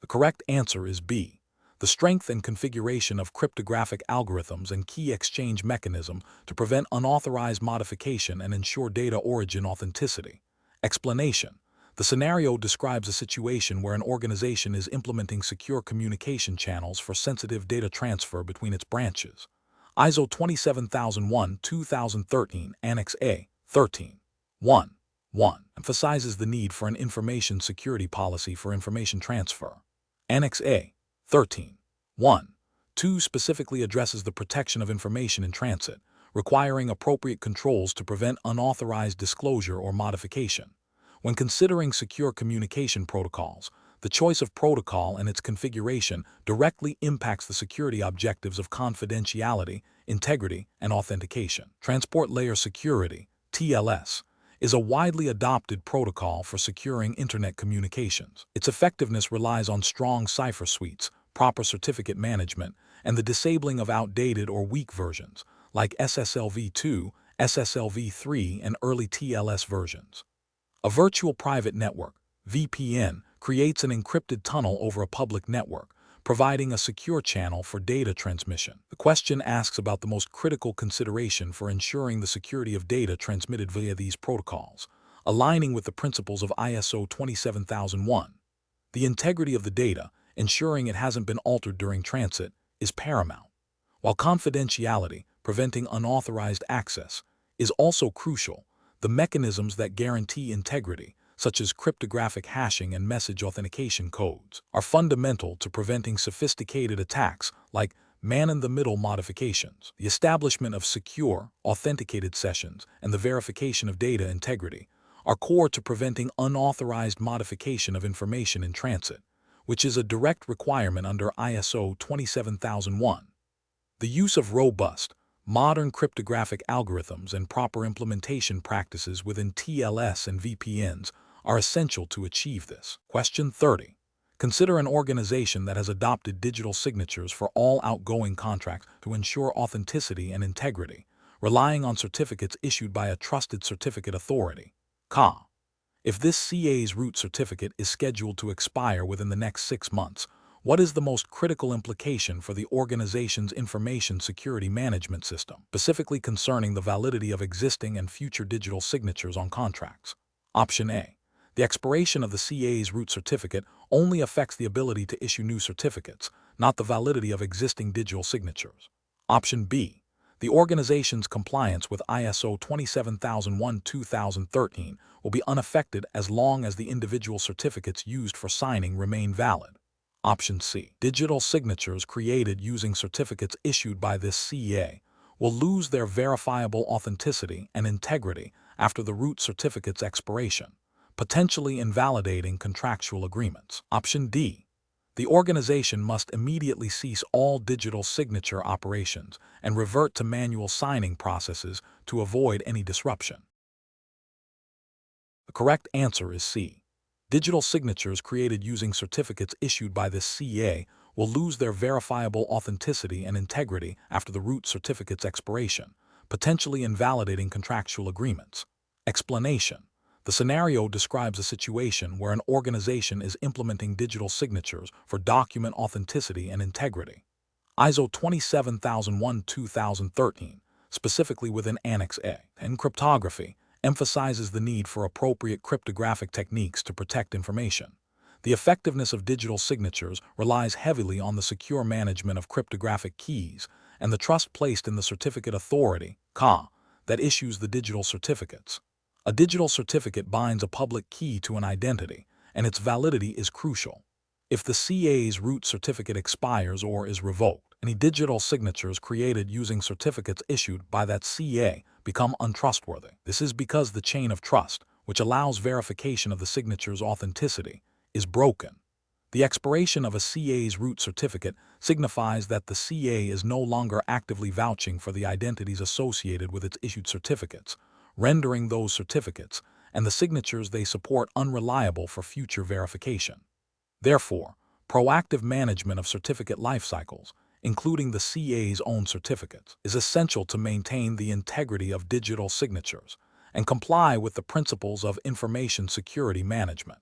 The correct answer is B. The strength and configuration of cryptographic algorithms and key exchange mechanism to prevent unauthorized modification and ensure data origin authenticity. Explanation. The scenario describes a situation where an organization is implementing secure communication channels for sensitive data transfer between its branches. ISO 27001-2013 Annex A 13.1.1 emphasizes the need for an information security policy for information transfer. Annex A 13.1.2 specifically addresses the protection of information in transit, requiring appropriate controls to prevent unauthorized disclosure or modification. When considering secure communication protocols, the choice of protocol and its configuration directly impacts the security objectives of confidentiality, integrity, and authentication. Transport Layer Security, TLS, is a widely adopted protocol for securing Internet communications. Its effectiveness relies on strong cipher suites, proper certificate management, and the disabling of outdated or weak versions, like SSLv2, SSLv3, and early TLS versions. A virtual private network, VPN, creates an encrypted tunnel over a public network, providing a secure channel for data transmission. The question asks about the most critical consideration for ensuring the security of data transmitted via these protocols, aligning with the principles of ISO 27001. The integrity of the data, ensuring it hasn't been altered during transit, is paramount, while confidentiality, preventing unauthorized access, is also crucial. The mechanisms that guarantee integrity, such as cryptographic hashing and message authentication codes, are fundamental to preventing sophisticated attacks like man-in-the-middle modifications. The establishment of secure, authenticated sessions and the verification of data integrity are core to preventing unauthorized modification of information in transit, which is a direct requirement under ISO 27001. The use of robust, modern cryptographic algorithms and proper implementation practices within TLS and VPNs are essential to achieve this. Question 30. Consider an organization that has adopted digital signatures for all outgoing contracts to ensure authenticity and integrity, relying on certificates issued by a trusted certificate authority. CA. If this CA's root certificate is scheduled to expire within the next 6 months, what is the most critical implication for the organization's information security management system, specifically concerning the validity of existing and future digital signatures on contracts? Option A. The expiration of the CA's root certificate only affects the ability to issue new certificates, not the validity of existing digital signatures. Option B. The organization's compliance with ISO 27001-2013 will be unaffected as long as the individual certificates used for signing remain valid. Option C. Digital signatures created using certificates issued by this CEA will lose their verifiable authenticity and integrity after the root certificate's expiration, potentially invalidating contractual agreements. Option D. The organization must immediately cease all digital signature operations and revert to manual signing processes to avoid any disruption. The correct answer is C. Digital signatures created using certificates issued by this CEA will lose their verifiable authenticity and integrity after the root certificate's expiration, potentially invalidating contractual agreements. Explanation. The scenario describes a situation where an organization is implementing digital signatures for document authenticity and integrity. ISO 27001-2013, specifically within Annex A, and cryptography, emphasizes the need for appropriate cryptographic techniques to protect information. The effectiveness of digital signatures relies heavily on the secure management of cryptographic keys and the trust placed in the certificate authority, CA, that issues the digital certificates. A digital certificate binds a public key to an identity, and its validity is crucial. If the CA's root certificate expires or is revoked, any digital signatures created using certificates issued by that CA become untrustworthy. This is because the chain of trust, which allows verification of the signature's authenticity, is broken. The expiration of a CA's root certificate signifies that the CA is no longer actively vouching for the identities associated with its issued certificates, rendering those certificates and the signatures they support unreliable for future verification. Therefore, proactive management of certificate life cycles, including the CA's own certificates, is essential to maintain the integrity of digital signatures and comply with the principles of information security management.